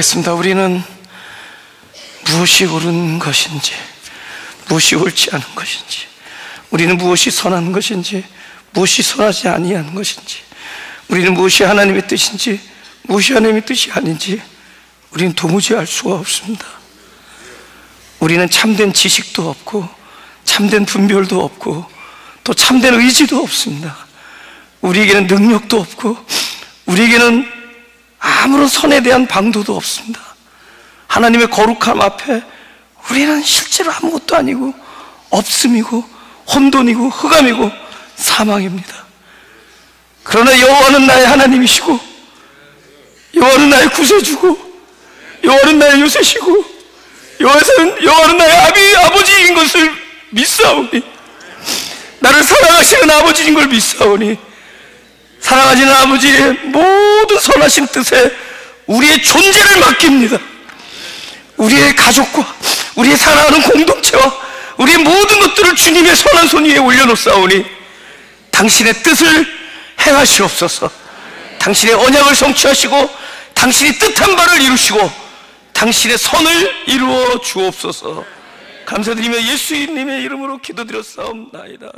기도하겠습니다. 우리는 무엇이 옳은 것인지, 무엇이 옳지 않은 것인지, 우리는 무엇이 선한 것인지, 무엇이 선하지 아니한 것인지, 우리는 무엇이 하나님의 뜻인지, 무엇이 하나님의 뜻이 아닌지 우리는 도무지 알 수가 없습니다. 우리는 참된 지식도 없고 참된 분별도 없고 또 참된 의지도 없습니다. 우리에게는 능력도 없고 우리에게는 아무런 선에 대한 방도도 없습니다. 하나님의 거룩함 앞에 우리는 실제로 아무것도 아니고 없음이고 혼돈이고 흑암이고 사망입니다. 그러나 여호와는 나의 하나님이시고 여호와는 나의 구세주고 여호와는 나의 요새시고 여호와는 나의 아버지인 것을 믿사오니, 나를 사랑하시는 아버지인 걸 믿사오니, 사랑하시는 아버지의 모든 선하신 뜻에 우리의 존재를 맡깁니다. 우리의 가족과 우리의 사랑하는 공동체와 우리의 모든 것들을 주님의 선한 손 위에 올려놓사오니 당신의 뜻을 행하시옵소서. 당신의 언약을 성취하시고 당신이 뜻한 바를 이루시고 당신의 선을 이루어 주옵소서. 감사드리며 예수님의 이름으로 기도드렸사옵나이다.